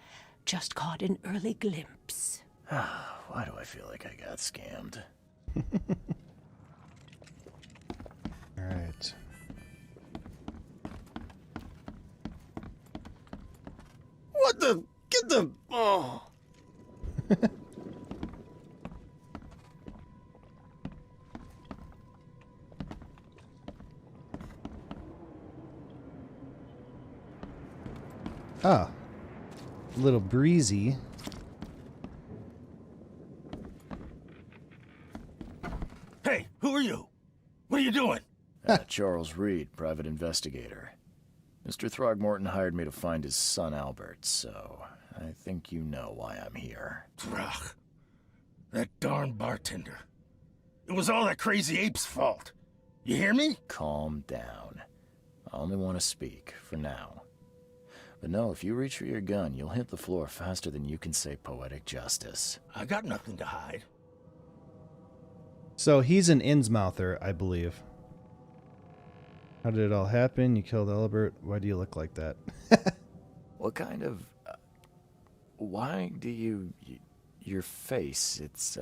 L: just caught an early glimpse.
B: Why do I feel like I got scammed?
A: Alright.
K: What the? Get the... Oh.
A: Ah. A little breezy.
E: Hey, who are you? What are you doing?
B: Charles Reed, private investigator. Mr. Throgmorton hired me to find his son Albert, so I think you know why I'm here.
E: Throg. That darn bartender. It was all that crazy ape's fault. You hear me?
B: Calm down. I only want to speak, for now. But no, if you reach for your gun, you'll hit the floor faster than you can say poetic justice.
E: I got nothing to hide.
A: So he's an Innsmouther, I believe. How did it all happen? You killed Albert. Why do you look like that?
B: What kind of... why do you... your face, it's,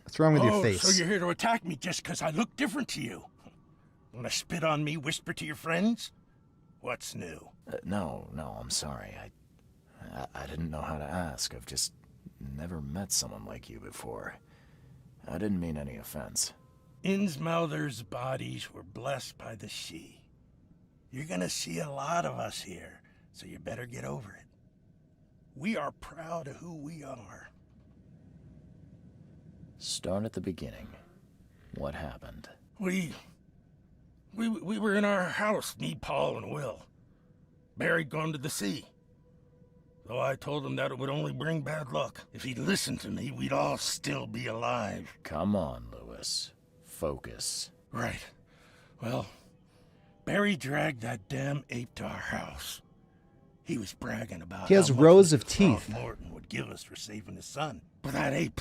A: What's wrong with your face?
E: So you're here to attack me just because I look different to you? Wanna spit on me, whisper to your friends? What's new?
B: No, I'm sorry. I didn't know how to ask. I've just never met someone like you before. I didn't mean any offense.
E: Innsmouther's bodies were blessed by the sea. You're gonna see a lot of us here, so you better get over it. We are proud of who we are.
B: Start at the beginning. What happened?
E: We were in our house, me, Paul, and Will. Barry'd gone to the sea. Though I told him that it would only bring bad luck. If he'd listened to me, we'd all still be alive.
B: Come on, Lewis. Focus.
E: Right. Well, Barry dragged that damn ape to our house. He was bragging about
A: he has
E: how much
A: rows of
E: Mr.
A: teeth.
E: Throckmorton would give us for saving his son. But that ape,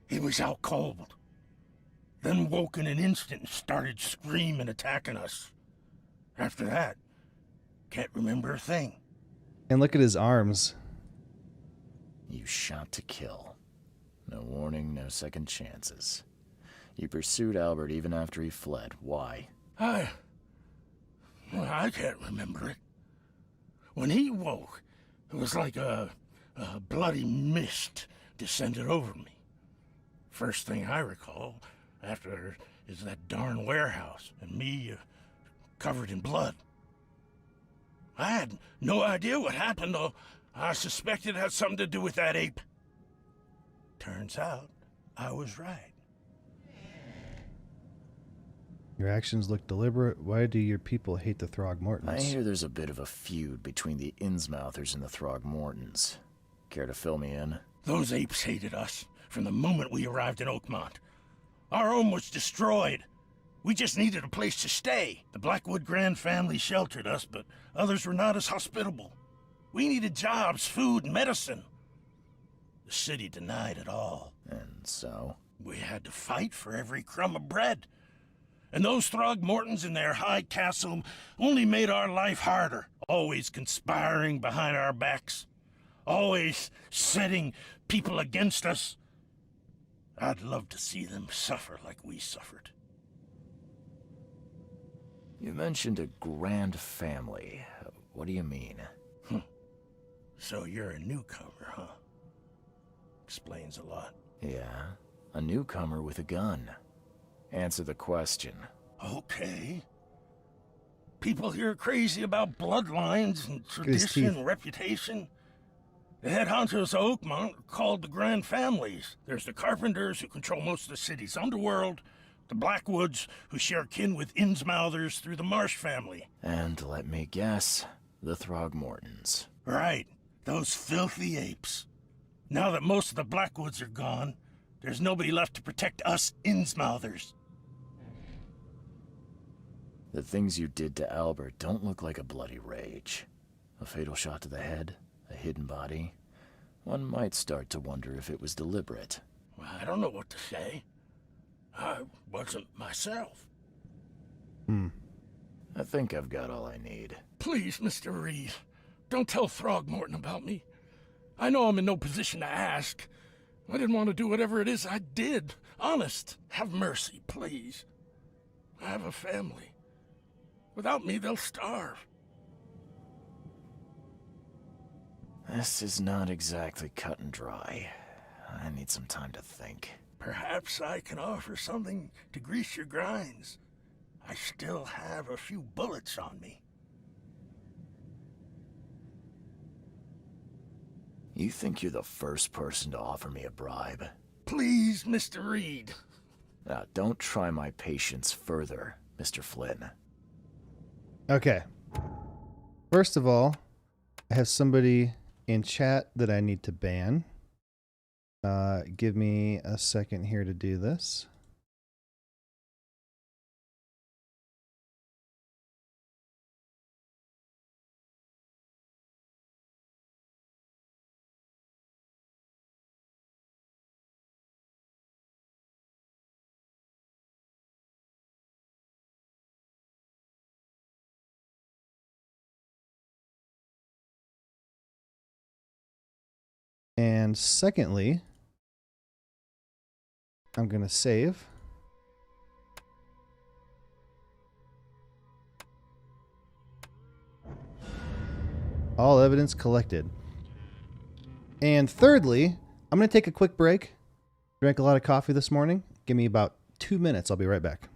E: he was out cold. Then woke in an instant and started screaming, attacking us. After that, can't remember a thing.
A: And look at his arms.
B: You shot to kill. No warning, no second chances. You pursued Albert even after he fled. Why?
E: I can't remember it. When he woke, it was like a bloody mist descended over me. First thing I recall after is that darn warehouse and me covered in blood. I had no idea what happened, though. I suspected it had something to do with that ape. Turns out, I was right.
A: Your actions look deliberate. Why do your people hate the Throgmortons?
B: I hear there's a bit of a feud between the Innsmouthers and the Throgmortons. Care to fill me in?
E: Those apes hated us from the moment we arrived in Oakmont. Our home was destroyed. We just needed a place to stay. The Blackwood Grand family sheltered us, but others were not as hospitable. We needed jobs, food, and medicine. The city denied it all.
B: And so?
E: We had to fight for every crumb of bread. And those Throgmortons in their high castle only made our life harder, always conspiring behind our backs, always setting people against us. I'd love to see them suffer like we suffered.
B: You mentioned a grand family. What do you mean?
E: So you're a newcomer, huh? Explains a lot.
B: Yeah, a newcomer with a gun. Answer the question.
E: Okay. People here are crazy about bloodlines and tradition and reputation. The head honchos of Oakmont are called the Grand Families. There's the Carpenters, who control most of the city's underworld, the Blackwoods, who share kin with Innsmouthers through the Marsh family.
B: And let me guess, the Throgmortons.
E: Right, those filthy apes. Now that most of the Blackwoods are gone, there's nobody left to protect us Innsmouthers.
B: The things you did to Albert don't look like a bloody rage. A fatal shot to the head, a hidden body. One might start to wonder if it was deliberate.
E: I don't know what to say. I wasn't myself.
B: I think I've got all I need.
E: Please, Mr. Reed, don't tell Throgmorton about me. I know I'm in no position to ask. I didn't want to do whatever it is I did. Honest, have mercy, please. I have a family. Without me, they'll starve.
B: This is not exactly cut and dry. I need some time to think.
E: Perhaps I can offer something to grease your grinds. I still have a few bullets on me.
B: You think you're the first person to offer me a bribe?
E: Please, Mr. Reed.
B: Now, don't try my patience further, Mr. Flynn.
A: Okay. First of all, I have somebody in chat that I need to ban. Give me a second here to do this. And secondly, I'm going to save. All evidence collected. And thirdly, I'm going to take a quick break. Drank a lot of coffee this morning. Give me about 2 minutes. I'll be right back.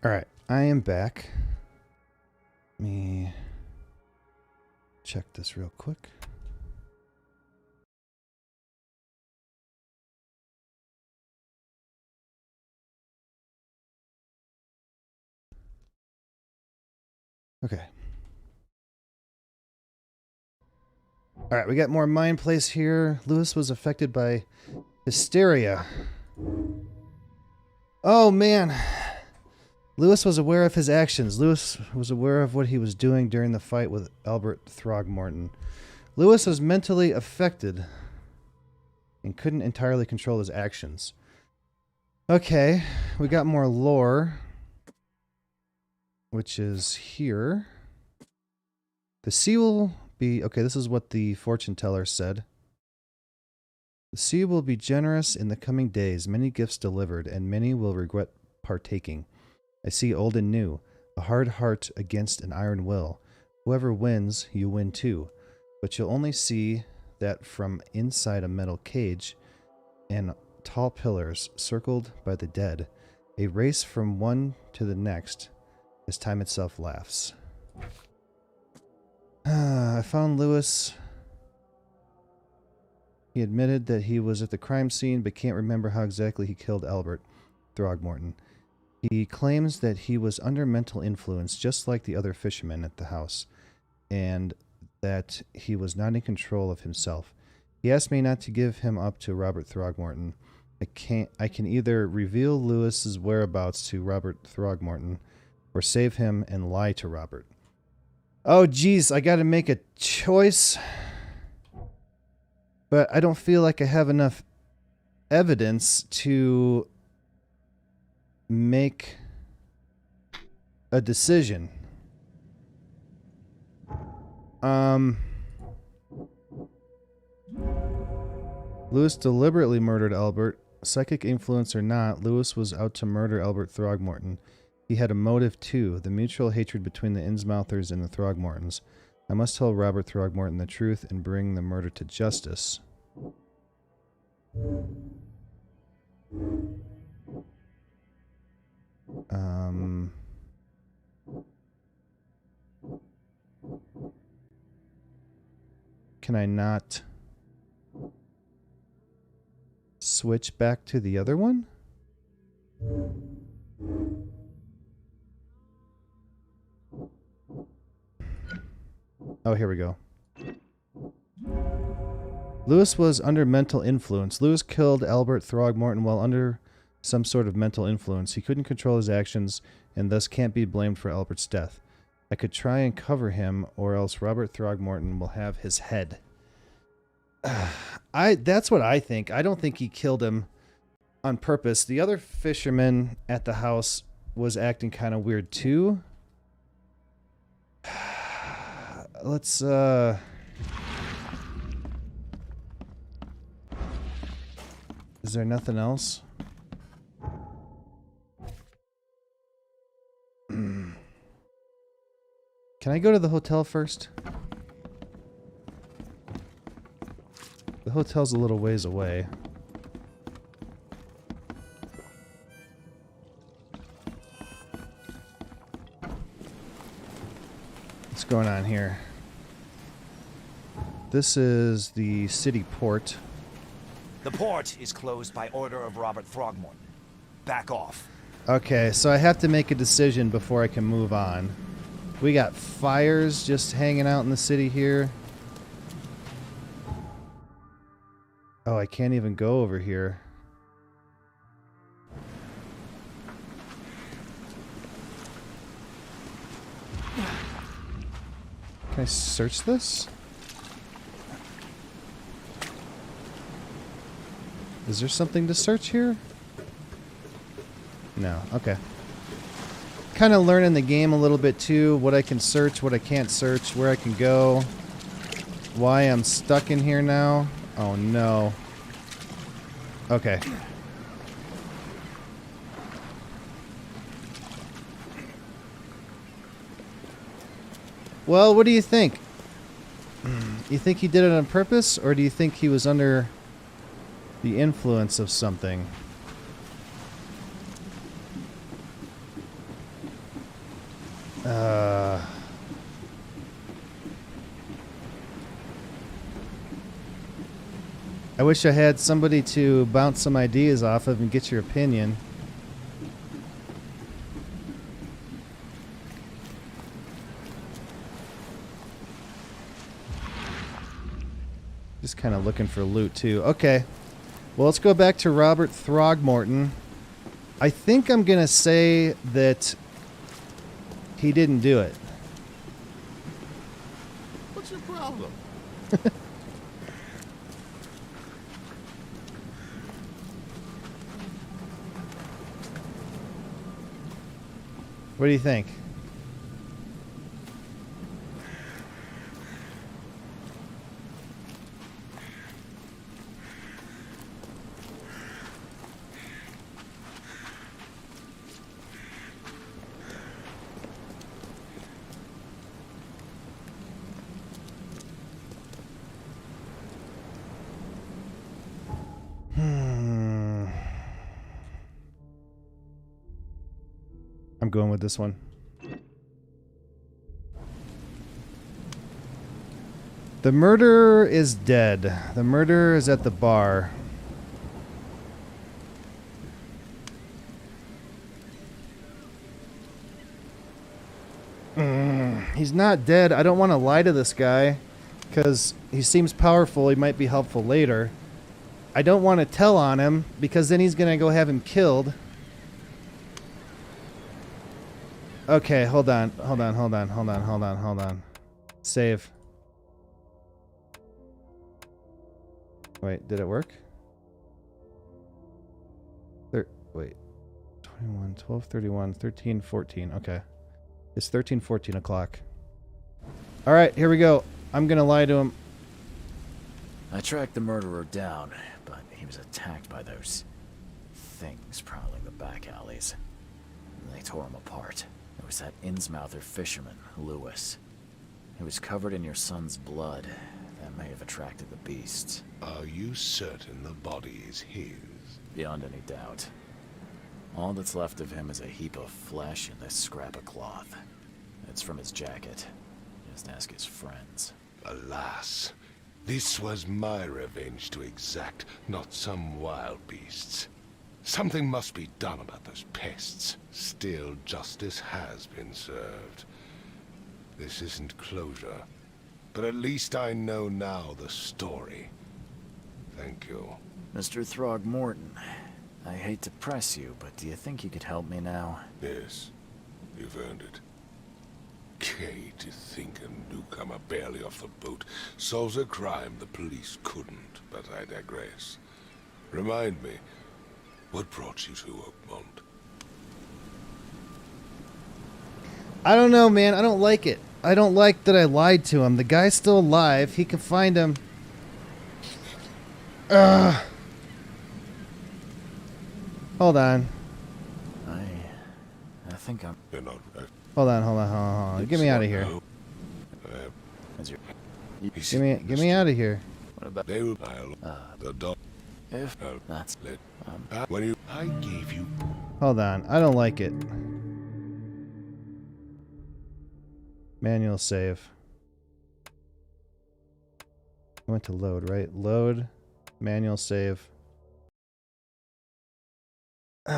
A: All right, I am back. Let me check this real quick. Okay. All right, we got more mind place here. Lewis was affected by hysteria. Oh, man. Lewis was aware of his actions. Lewis was aware of what he was doing during the fight with Albert Throgmorton. Lewis was mentally affected and couldn't entirely control his actions. Okay, we got more lore, which is here. The sea will be... Okay, this is what the fortune teller said. The sea will be generous in the coming days, many gifts delivered, and many will regret partaking. I see old and new, a hard heart against an iron will. Whoever wins, you win too. But you'll only see that from inside a metal cage and tall pillars circled by the dead. A race from one to the next as time itself laughs. I found Lewis. He admitted that he was at the crime scene but can't remember how exactly he killed Albert Throgmorton. He claims that he was under mental influence just like the other fishermen at the house, and that he was not in control of himself. He asked me not to give him up to Robert Throgmorton. I can either reveal Lewis's whereabouts to Robert Throgmorton or save him and lie to Robert. Oh, geez, I gotta make a choice. But I don't feel like I have enough evidence to make a decision. Lewis deliberately murdered Albert. Psychic influence or not, Lewis was out to murder Albert Throgmorton. He had a motive too, the mutual hatred between the Innsmouthers and the Throgmortons. I must tell Robert Throgmorton the truth and bring the murder to justice. Can I not switch back to the other one? Oh, here we go. Lewis was under mental influence. Lewis killed Albert Throgmorton while under some sort of mental influence. He couldn't control his actions and thus can't be blamed for Albert's death. I could try and cover him, or else Robert Throgmorton will have his head. That's what I think. I don't think he killed him on purpose. The other fisherman at the house was acting kind of weird too. Let's is there nothing else? Can I go to the hotel first? The hotel's a little ways away. What's going on here? This is the city port.
G: The port is closed by order of Robert Throgmorton. Back off.
A: Okay, so I have to make a decision before I can move on. We got fires just hanging out in the city here. Oh, I can't even go over here. Can I search this? Is there something to search here? No, okay. Kind of learning the game a little bit too, what I can search, what I can't search, where I can go, why I'm stuck in here now. Oh no. Okay. Well, what do you think? You think he did it on purpose, or do you think he was under the influence of something? I wish I had somebody to bounce some ideas off of and get your opinion. Just kind of looking for loot too. Okay. Well, let's go back to Robert Throgmorton. I think I'm going to say that he didn't do it.
C: What's your problem?
A: What do you think? I'm going with this one. The murderer is dead. The murderer is at the bar. He's not dead. I don't want to lie to this guy. because he seems powerful. He might be helpful later. I don't want to tell on him because then he's going to go have him killed. Okay, hold on. Save. Wait, did it work? Wait. 21, 12, 31, 13, 14. Okay. It's 13, 14 o'clock. Alright, here we go. I'm gonna lie to him.
B: I tracked the murderer down, but he was attacked by those things prowling the back alleys. And they tore him apart. It was that Innsmouther fisherman, Lewis. He was covered in your son's blood. That may have attracted the beasts.
F: Are you certain the body is his?
B: Beyond any doubt. All that's left of him is a heap of flesh and this scrap of cloth. It's from his jacket. Just ask his friends.
F: Alas, this was my revenge to exact, not some wild beast's. Something must be done about those pests. Still, justice has been served. This isn't closure, but at least I know now the story. Thank you.
B: Mr. Throgmorton, I hate to press you, but do you think you could help me now?
F: Yes, you've earned it. Kay, to think a newcomer barely off the boat solves a crime the police couldn't, but I digress. Remind me, what brought you to Oakmont?
A: I don't know, man. I don't like it. I don't like that I lied to him. The guy's still alive. He can find him. Hold on.
B: I think I'm...
F: You're not...
A: Hold on. Get me out of here. Get me out of here.
B: What about...
F: They will... the dog...
B: If... That's...
F: when you... I gave you...
A: Hold on. I don't like it. Manual save. I went to load, right? Load. Manual save.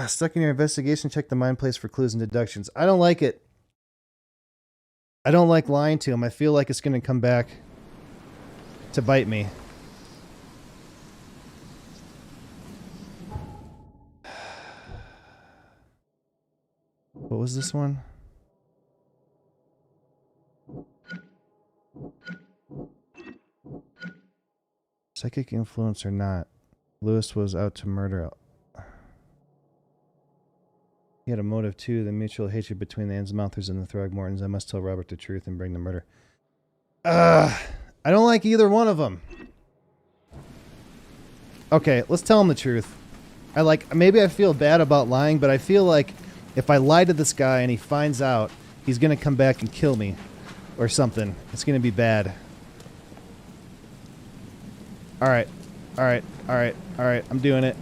A: Stuck in your investigation, check the mind place for clues and deductions. I don't like it. I don't like lying to him. I feel like it's going to come back to bite me. What was this one? Psychic influence or not, Lewis was out to murder. He had a motive too, the mutual hatred between the Innsmouthers and the Throgmortons. I must tell Robert the truth and bring the murder. I don't like either one of them. Okay, let's tell him the truth. Maybe I feel bad about lying, but I feel like if I lie to this guy and he finds out, he's gonna come back and kill me. Or something. It's gonna be bad. Alright. I'm doing it.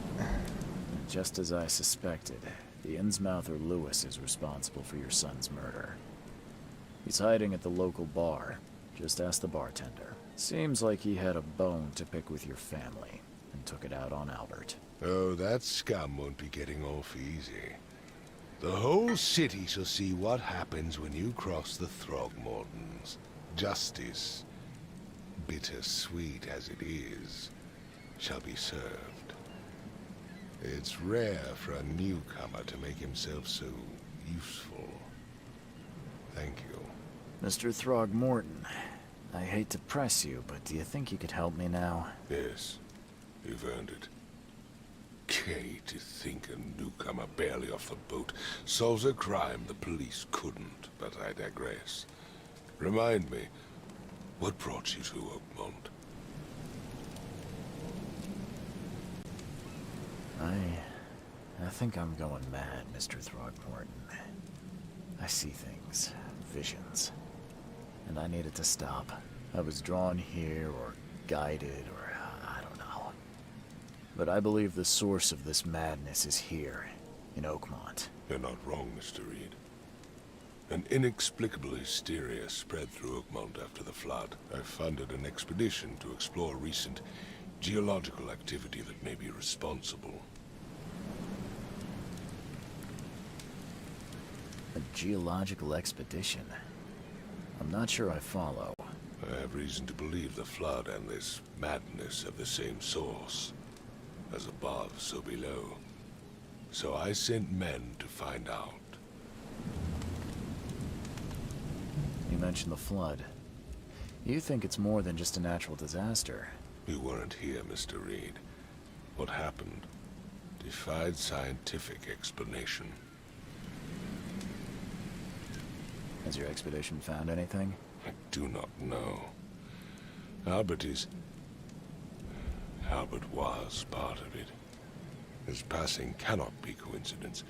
B: Just as I suspected, the Innsmouther Lewis is responsible for your son's murder. He's hiding at the local bar. Just ask the bartender. Seems like he had a bone to pick with your family, and took it out on Albert.
F: Oh, that scum won't be getting off easy. The whole city shall see what happens when you cross the Throgmortons. Justice, bittersweet as it is, shall be served. It's rare for a newcomer to make himself so useful. Thank you.
B: Mr. Throgmorton, I hate to press you, but do you think you could help me now?
F: Yes, you've earned it. Kay, to think a newcomer barely off the boat solves a crime the police couldn't, but I digress. Remind me, what brought you to Oakmont?
B: I think I'm going mad, Mr. Throgmorton. I see things, visions, and I needed to stop. I was drawn here, or guided, or I don't know. But I believe the source of this madness is here, in Oakmont.
F: You're not wrong, Mr. Reed. An inexplicable hysteria spread through Oakmont after the flood. I funded an expedition to explore recent geological activity that may be responsible.
B: A geological expedition? I'm not sure I follow.
F: I have reason to believe the flood and this madness have the same source. As above, so below. So I sent men to find out.
B: You mentioned the flood. You think it's more than just a natural disaster.
F: You weren't here, Mr. Reed. What happened defied scientific explanation.
B: Has your expedition found anything?
F: I do not know. Albert was part of it. His passing cannot be coincidence.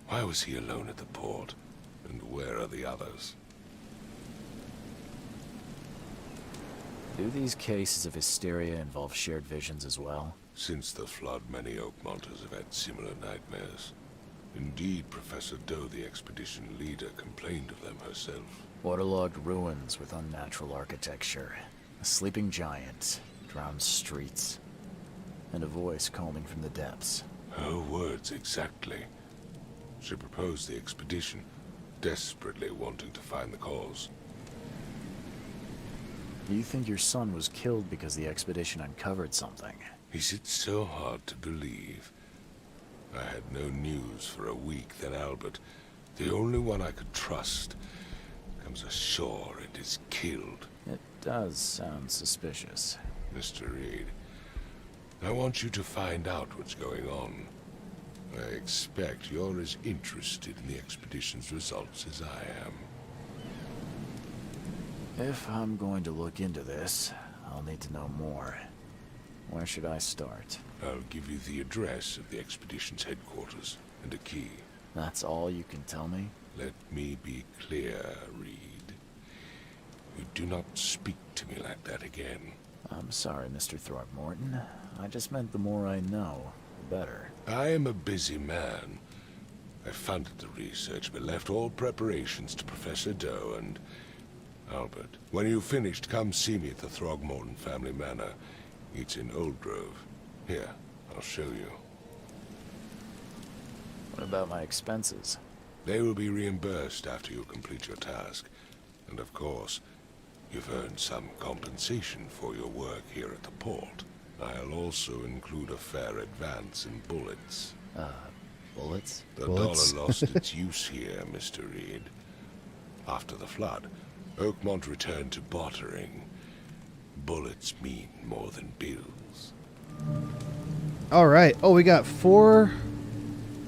F: Why was he alone at the port? And where are the others?
B: Do these cases of hysteria involve shared visions as well?
F: Since the flood, many Oakmonters have had similar nightmares. Indeed, Professor Doe, the expedition leader, complained of them herself.
B: Waterlogged ruins with unnatural architecture, a sleeping giant, drowned streets, and a voice calling from the depths.
F: Her words exactly. She proposed the expedition, desperately wanting to find the cause.
B: You think your son was killed because the expedition uncovered something?
F: Is it so hard to believe? I had no news for a week, then Albert, the only one I could trust, comes ashore and is killed.
B: It does sound suspicious.
F: Mr. Reed, I want you to find out what's going on. I expect you're as interested in the expedition's results as I am.
B: If I'm going to look into this, I'll need to know more. Where should I start?
F: I'll give you the address of the expedition's headquarters and a key.
B: That's all you can tell me?
F: Let me be clear, Reed. You do not speak to me like that again.
B: I'm sorry, Mr. Throckmorton. I just meant the more I know, the better.
F: I am a busy man. I funded the research, but left all preparations to Professor Doe and Albert. When you've finished, come see me at the Throgmorton family manor. It's in Old Grove. Here, I'll show you.
B: What about my expenses?
F: They will be reimbursed after you complete your task. And of course, you've earned some compensation for your work here at the port. I'll also include a fair advance in bullets.
B: Bullets?
F: The
A: Bullets.
F: dollar lost its use here, Mr. Reed. After the flood, Oakmont returned to bartering. Bullets mean more than bills.
A: All right. Oh, we got 4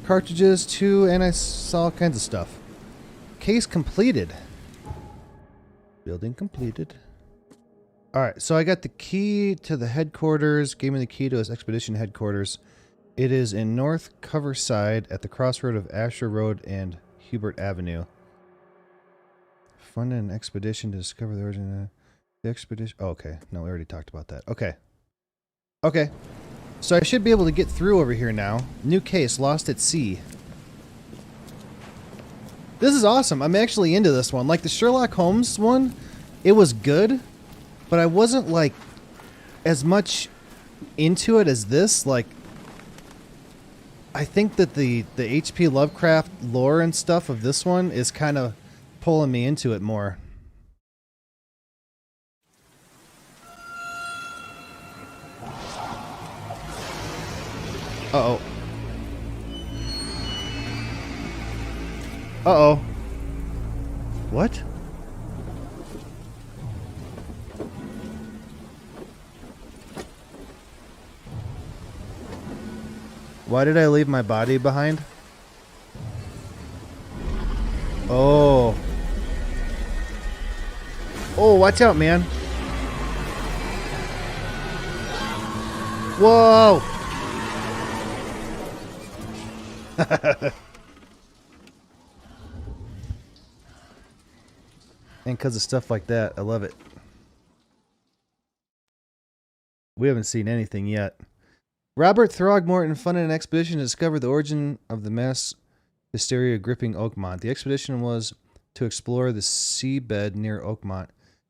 A: cartridges, 2, and I saw all kinds of stuff. Case completed. Building completed. All right. So I got the key to the headquarters. Gave me the key to his expedition headquarters. It is in North Coverside at the crossroad of Asher Road and Hubert Avenue. Funded an expedition to discover the origin of the expedition. Oh, okay. No, we already talked about that. Okay. Okay. So I should be able to get through over here now. New case, Lost at Sea. This is awesome. I'm actually into this one. Like the Sherlock Holmes one, it was good, but I wasn't like as much into it as this. Like, I think that the H.P. Lovecraft lore and stuff of this one is kind of pulling me into it more. Uh-oh. Uh-oh. What? Why did I leave my body behind? Oh. Oh, watch out, man. Whoa. And because of stuff like that, I love it. We haven't seen anything yet. Robert Throgmorton funded an expedition to discover the origin of the mass hysteria gripping Oakmont. The expedition was to explore the seabed near Oakmont.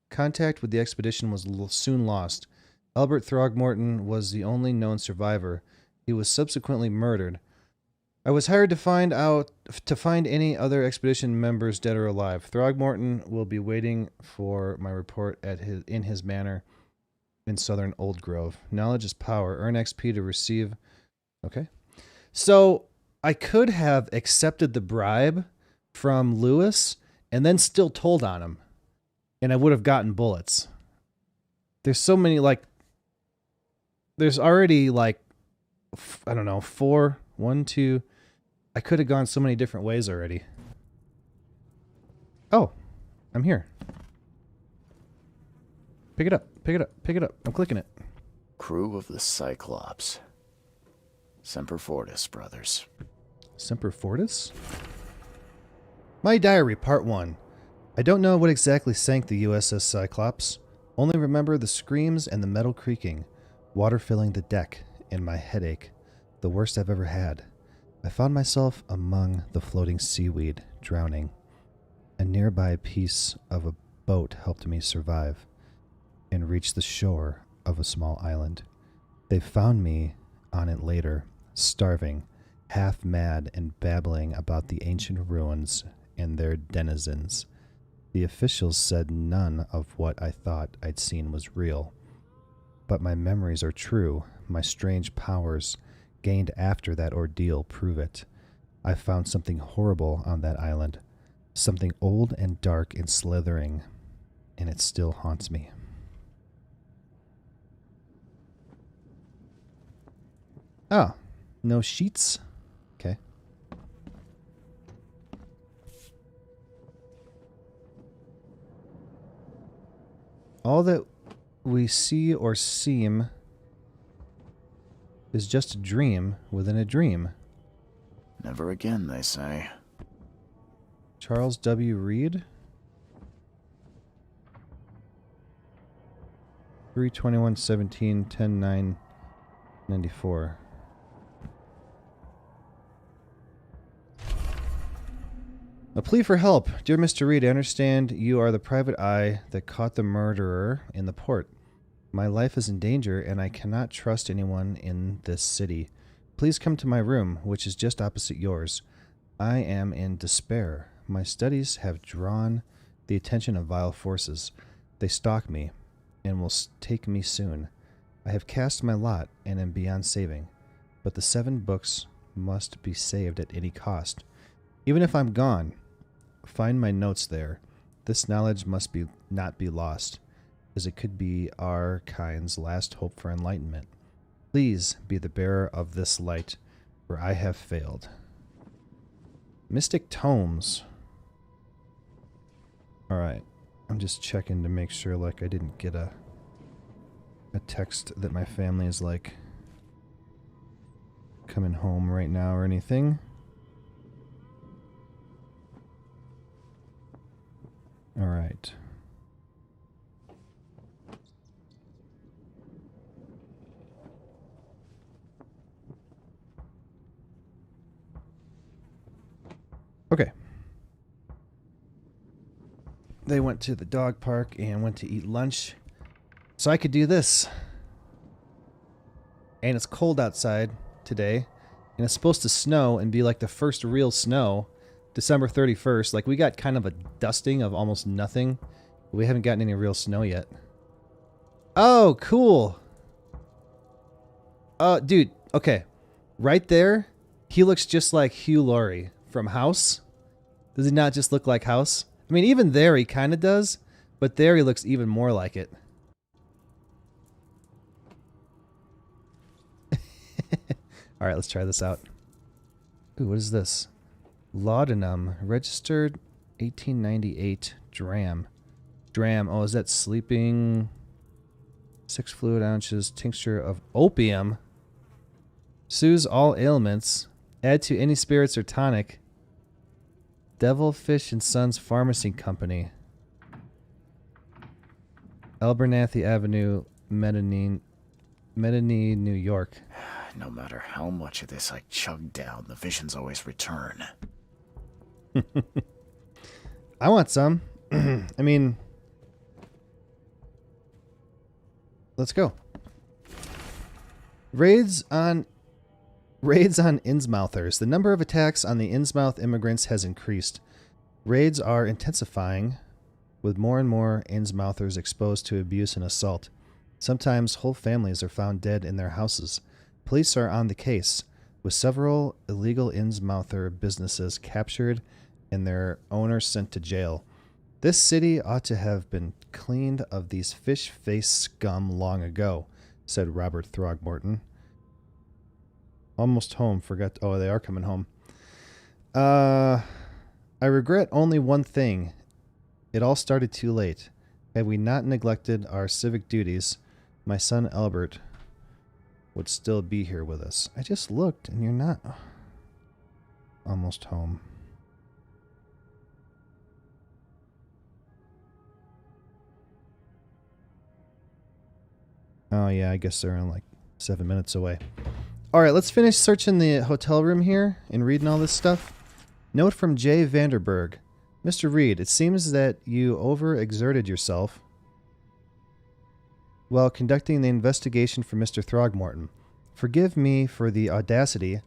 A: Contact with the expedition was soon lost. Albert Throgmorton was the only known survivor. He was subsequently murdered. I was hired to find any other expedition members dead or alive. Throgmorton will be waiting for my report in his manor in southern Old Grove. Knowledge is power. Earn XP to receive. Okay. So I could have accepted the bribe from Lewis and then still told on him, and I would have gotten bullets. There's so many, like, there's already, like, I don't know, 4, 1, 2. I could have gone so many different ways already. Oh, I'm here. Pick it up, pick it up, pick it up. I'm clicking it.
B: Crew of the Cyclops. Semper Fortis, brothers.
A: Semper Fortis? My diary, part 1. I don't know what exactly sank the USS Cyclops. Only remember the screams and the metal creaking, water filling the deck, and my headache, the worst I've ever had. I found myself among the floating seaweed, drowning. A nearby piece of a boat helped me survive and reach the shore of a small island. They found me on it later, starving, half mad and babbling about the ancient ruins and their denizens. The officials said none of what I thought I'd seen was real. But my memories are true. My strange powers gained after that ordeal prove it. I found something horrible on that island. Something old and dark and slithering. And it still haunts me. Oh, no sheets? Okay. All that we see or seem is just a dream within a dream.
B: Never again, they say.
A: Charles W. Reed? 3/21/17, 10/9/94. A plea for help. Dear Mr. Reed, I understand you are the private eye that caught the murderer in the port. My life is in danger, and I cannot trust anyone in this city. Please come to my room, which is just opposite yours. I am in despair. My studies have drawn the attention of vile forces. They stalk me, and will take me soon. I have cast my lot, and am beyond saving. But the 7 books must be saved at any cost. Even if I'm gone, find my notes there. This knowledge must not be lost, as it could be our kind's last hope for enlightenment. Please be the bearer of this light, for I have failed. Mystic Tomes. Alright, I'm just checking to make sure, like, I didn't get a text that my family is, like, coming home right now or anything. Alright. Okay. They went to the dog park and went to eat lunch. So I could do this. And it's cold outside today. And it's supposed to snow and be like the first real snow. December 31st. Like, we got kind of a dusting of almost nothing. We haven't gotten any real snow yet. Oh, cool. Dude, okay. Right there, he looks just like Hugh Laurie from House. Does he not just look like House? I mean, even there he kind of does, but there he looks even more like it. All right, let's try this out. Ooh, what is this? Laudanum, registered 1898, dram. Dram, oh, is that sleeping? 6 fluid ounces, tincture of opium. Soothes all ailments. Add to any spirits or tonic. Devilfish and Sons Pharmacy Company. Abernathy Avenue, Medinine, New York.
B: No matter how much of this I chug down, the visions always return.
A: I want some. I mean, let's go. Raids on Raids on Innsmouthers. The number of attacks on the Innsmouth immigrants has increased. Raids are intensifying, with more and more Innsmouthers exposed to abuse and assault. Sometimes whole families are found dead in their houses. Police are on the case, with several illegal Innsmouther businesses captured and their owners sent to jail. This city ought to have been cleaned of these fish-faced scum long ago, said Robert Throgmorton. Almost home. Forgot. Oh, they are coming home. I regret only one thing. It all started too late. Had we not neglected our civic duties, my son Albert would still be here with us. I just looked, and you're not almost home. Oh, yeah, I guess they're like 7 minutes away. All right, let's finish searching the hotel room here and reading all this stuff. Note from J. Vanderberg. Mr. Reed, it seems that you overexerted yourself while conducting the investigation for Mr. Throgmorton. Forgive me for the audacity,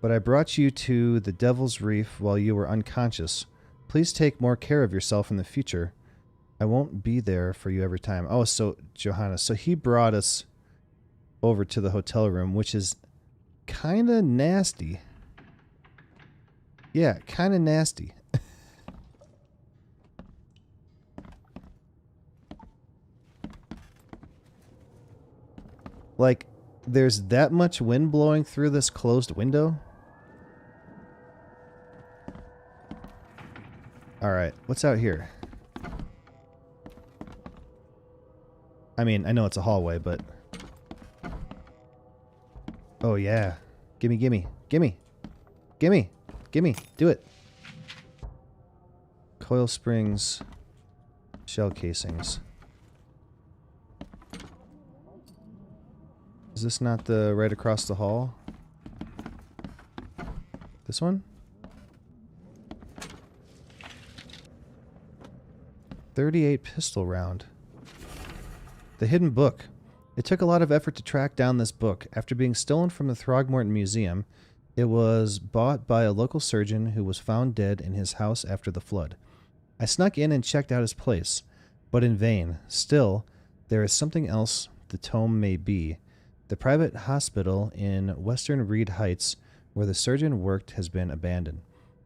A: but I brought you to the Devil's Reef while you were unconscious. Please take more care of yourself in the future. I won't be there for you every time. Oh, so, Johanna, so he brought us over to the hotel room, which is kind of nasty. Yeah, kind of nasty. Like, there's that much wind blowing through this closed window? Alright, what's out here? I mean, I know it's a hallway, but... Oh, yeah. Gimme, gimme, gimme. Gimme, gimme. Do it. Coil springs. Shell casings. Is this not the right across the hall? This one? 38 pistol round. The hidden book. It took a lot of effort to track down this book. After being stolen from the Throgmorton Museum, it was bought by a local surgeon who was found dead in his house after the flood. I snuck in and checked out his place, but in vain. Still, there is something else the tome may be. The private hospital in Western Reed Heights, where the surgeon worked, has been abandoned.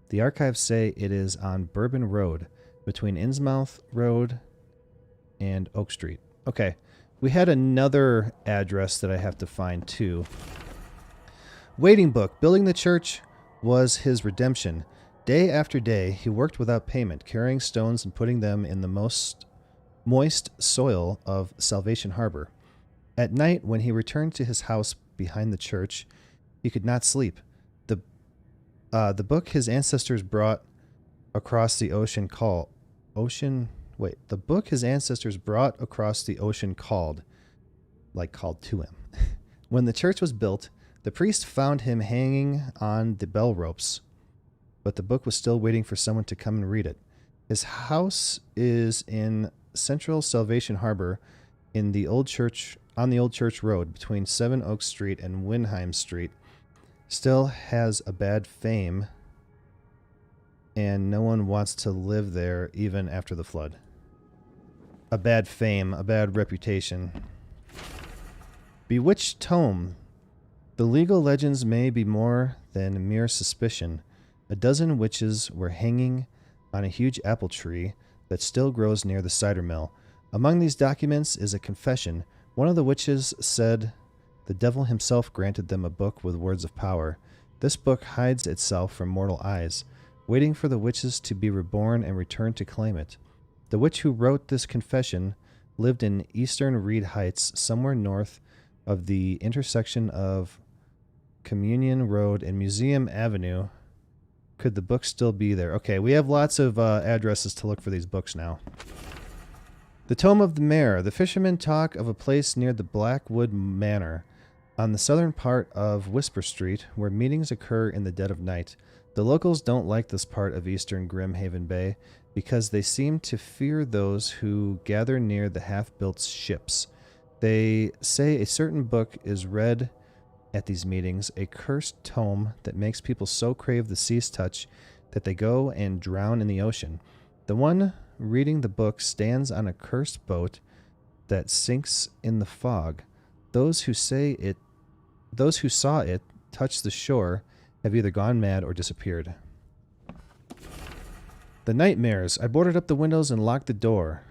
A: The archives say it is on Bourbon Road, between Innsmouth Road and Oak Street. Okay, we had another address that I have to find too. Waiting book. Building the church was his redemption. Day after day, he worked without payment, carrying stones and putting them in the most moist soil of Salvation Harbor. At night, when he returned to his house behind the church, he could not sleep. The book his ancestors brought across the ocean the book his ancestors brought across the ocean called to him. When the church was built, the priest found him hanging on the bell ropes, but the book was still waiting for someone to come and read it. His house is in central Salvation Harbor in the old church, on the Old Church Road between 7 Oak Street and Windheim Street. Still has a bad fame, and no one wants to live there even after the flood. A bad fame, a bad reputation. Bewitched Tome. The legal legends may be more than mere suspicion. A dozen witches were hanging on a huge apple tree that still grows near the cider mill. Among these documents is a confession. One of the witches said the devil himself granted them a book with words of power. This book hides itself from mortal eyes, waiting for the witches to be reborn and return to claim it. The witch who wrote this confession lived in eastern Reed Heights, somewhere north of the intersection of Communion Road and Museum Avenue. Could the book still be there? Okay, we have lots of addresses to look for these books now. The Tome of the Mare. The fishermen talk of a place near the Blackwood Manor, on the southern part of Whisper Street, where meetings occur in the dead of night. The locals don't like this part of eastern Grimhaven Bay because they seem to fear those who gather near the half-built ships. They say a certain book is read at these meetings, a cursed tome that makes people so crave the sea's touch that they go and drown in the ocean. The one reading the book stands on a cursed boat that sinks in the fog. Those who saw it touch the shore have either gone mad or disappeared. The nightmares. I boarded up the windows and locked the door.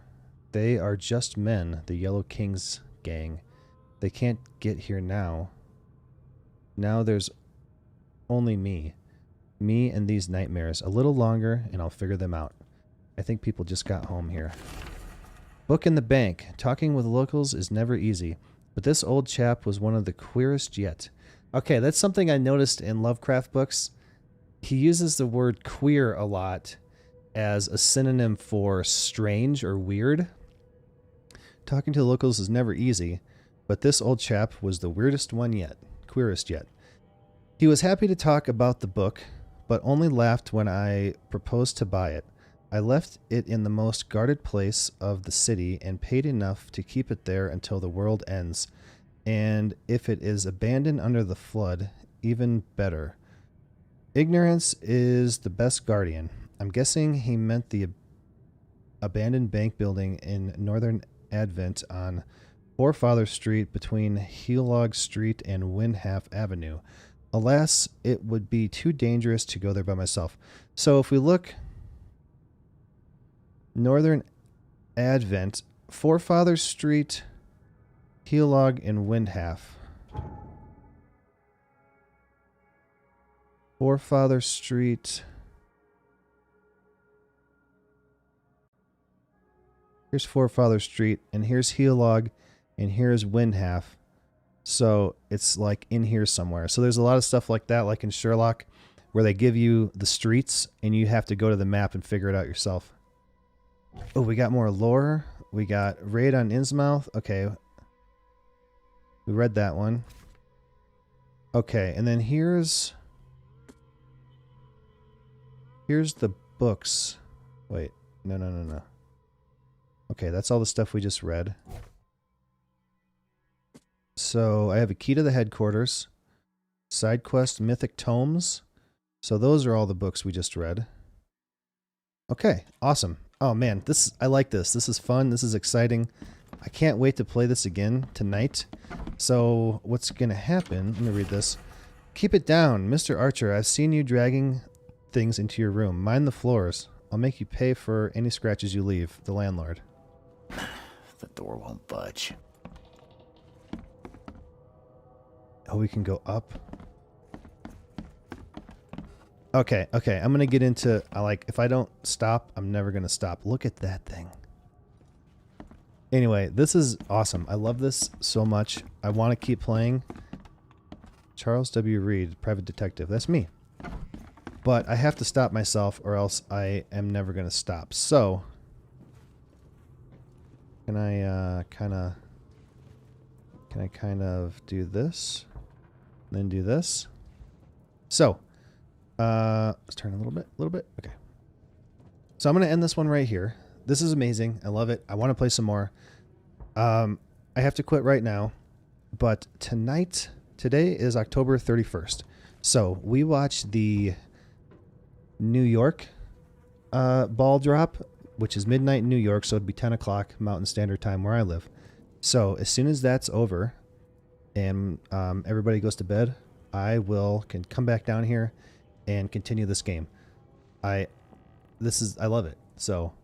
A: They are just men, the Yellow King's gang. They can't get here now. Now there's only me. Me and these nightmares. A little longer and I'll figure them out. I think people just got home here. Book in the bank. Talking with locals is never easy, but this old chap was one of the queerest yet. Okay, that's something I noticed in Lovecraft books. He uses the word queer a lot as a synonym for strange or weird. Talking to the locals is never easy, but this old chap was the weirdest one yet. Queerest yet. He was happy to talk about the book, but only laughed when I proposed to buy it. I left it in the most guarded place of the city and paid enough to keep it there until the world ends. And if it is abandoned under the flood, even better. Ignorance is the best guardian. I'm guessing he meant the abandoned bank building in Northern Advent on Forefather Street between Helog Street and Windhalf Avenue. Alas, it would be too dangerous to go there by myself. So if we look, Northern Advent, Forefather Street, Helog, and Windhalf. Forefather Street. Here's Forefather Street, and here's Helog, and here's Windhalf. So it's like in here somewhere. So there's a lot of stuff like that, like in Sherlock, where they give you the streets, and you have to go to the map and figure it out yourself. Oh, we got more lore. We got Raid on Innsmouth. Okay. We read that one. Okay, and then here's the books. Wait, no. Okay, that's all the stuff we just read. So I have a key to the headquarters, side quest, mythic tomes. So those are all the books we just read. Okay, awesome. Oh man, I like this. This is fun. This is exciting. I can't wait to play this again tonight. So what's going to happen? Let me read this. Keep it down, Mr. Archer. I've seen you dragging things into your room. Mind the floors. I'll make you pay for any scratches you leave. The landlord.
B: The door won't budge.
A: Oh, we can go up. Okay. I'm going to get into, if I don't stop, I'm never going to stop. Look at that thing. Anyway, this is awesome. I love this so much. I want to keep playing. Charles W. Reed, private detective. That's me. But I have to stop myself or else I am never going to stop. So, can I kind of do this? Then do this. So, let's turn a little bit. Okay. So I'm going to end this one right here. This is amazing. I love it. I want to play some more. I have to quit right now, but today is October 31st. So we watched the New York ball drop, which is midnight in New York, so it'd be 10 o'clock Mountain Standard Time where I live. So as soon as that's over and everybody goes to bed, I can come back down here and continue this game. I love it. So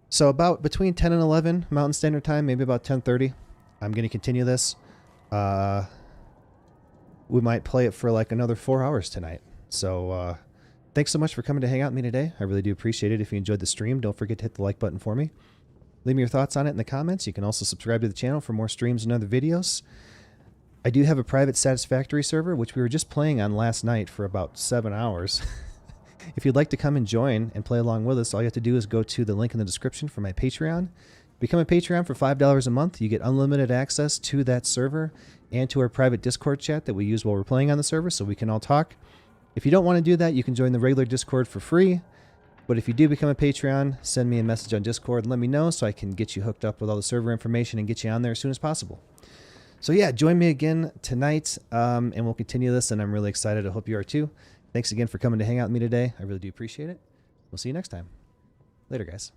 A: so about between 10 and 11 Mountain Standard Time, maybe about 10:30, I'm going to continue this. We might play it for like another 4 hours tonight. So thanks so much for coming to hang out with me today. I really do appreciate it. If you enjoyed the stream, don't forget to hit the like button for me. Leave me your thoughts on it in the comments. You can also subscribe to the channel for more streams and other videos. I do have a private Satisfactory server, which we were just playing on last night for about 7 hours. If you'd like to come and join and play along with us, all you have to do is go to the link in the description for my Patreon. Become a Patreon for $5 a month. You get unlimited access to that server and to our private Discord chat that we use while we're playing on the server so we can all talk. If you don't want to do that, you can join the regular Discord for free. But if you do become a Patreon, send me a message on Discord and let me know so I can get you hooked up with all the server information and get you on there as soon as possible. So yeah, join me again tonight, and we'll continue this, and I'm really excited. I hope you are too. Thanks again for coming to hang out with me today. I really do appreciate it. We'll see you next time. Later, guys.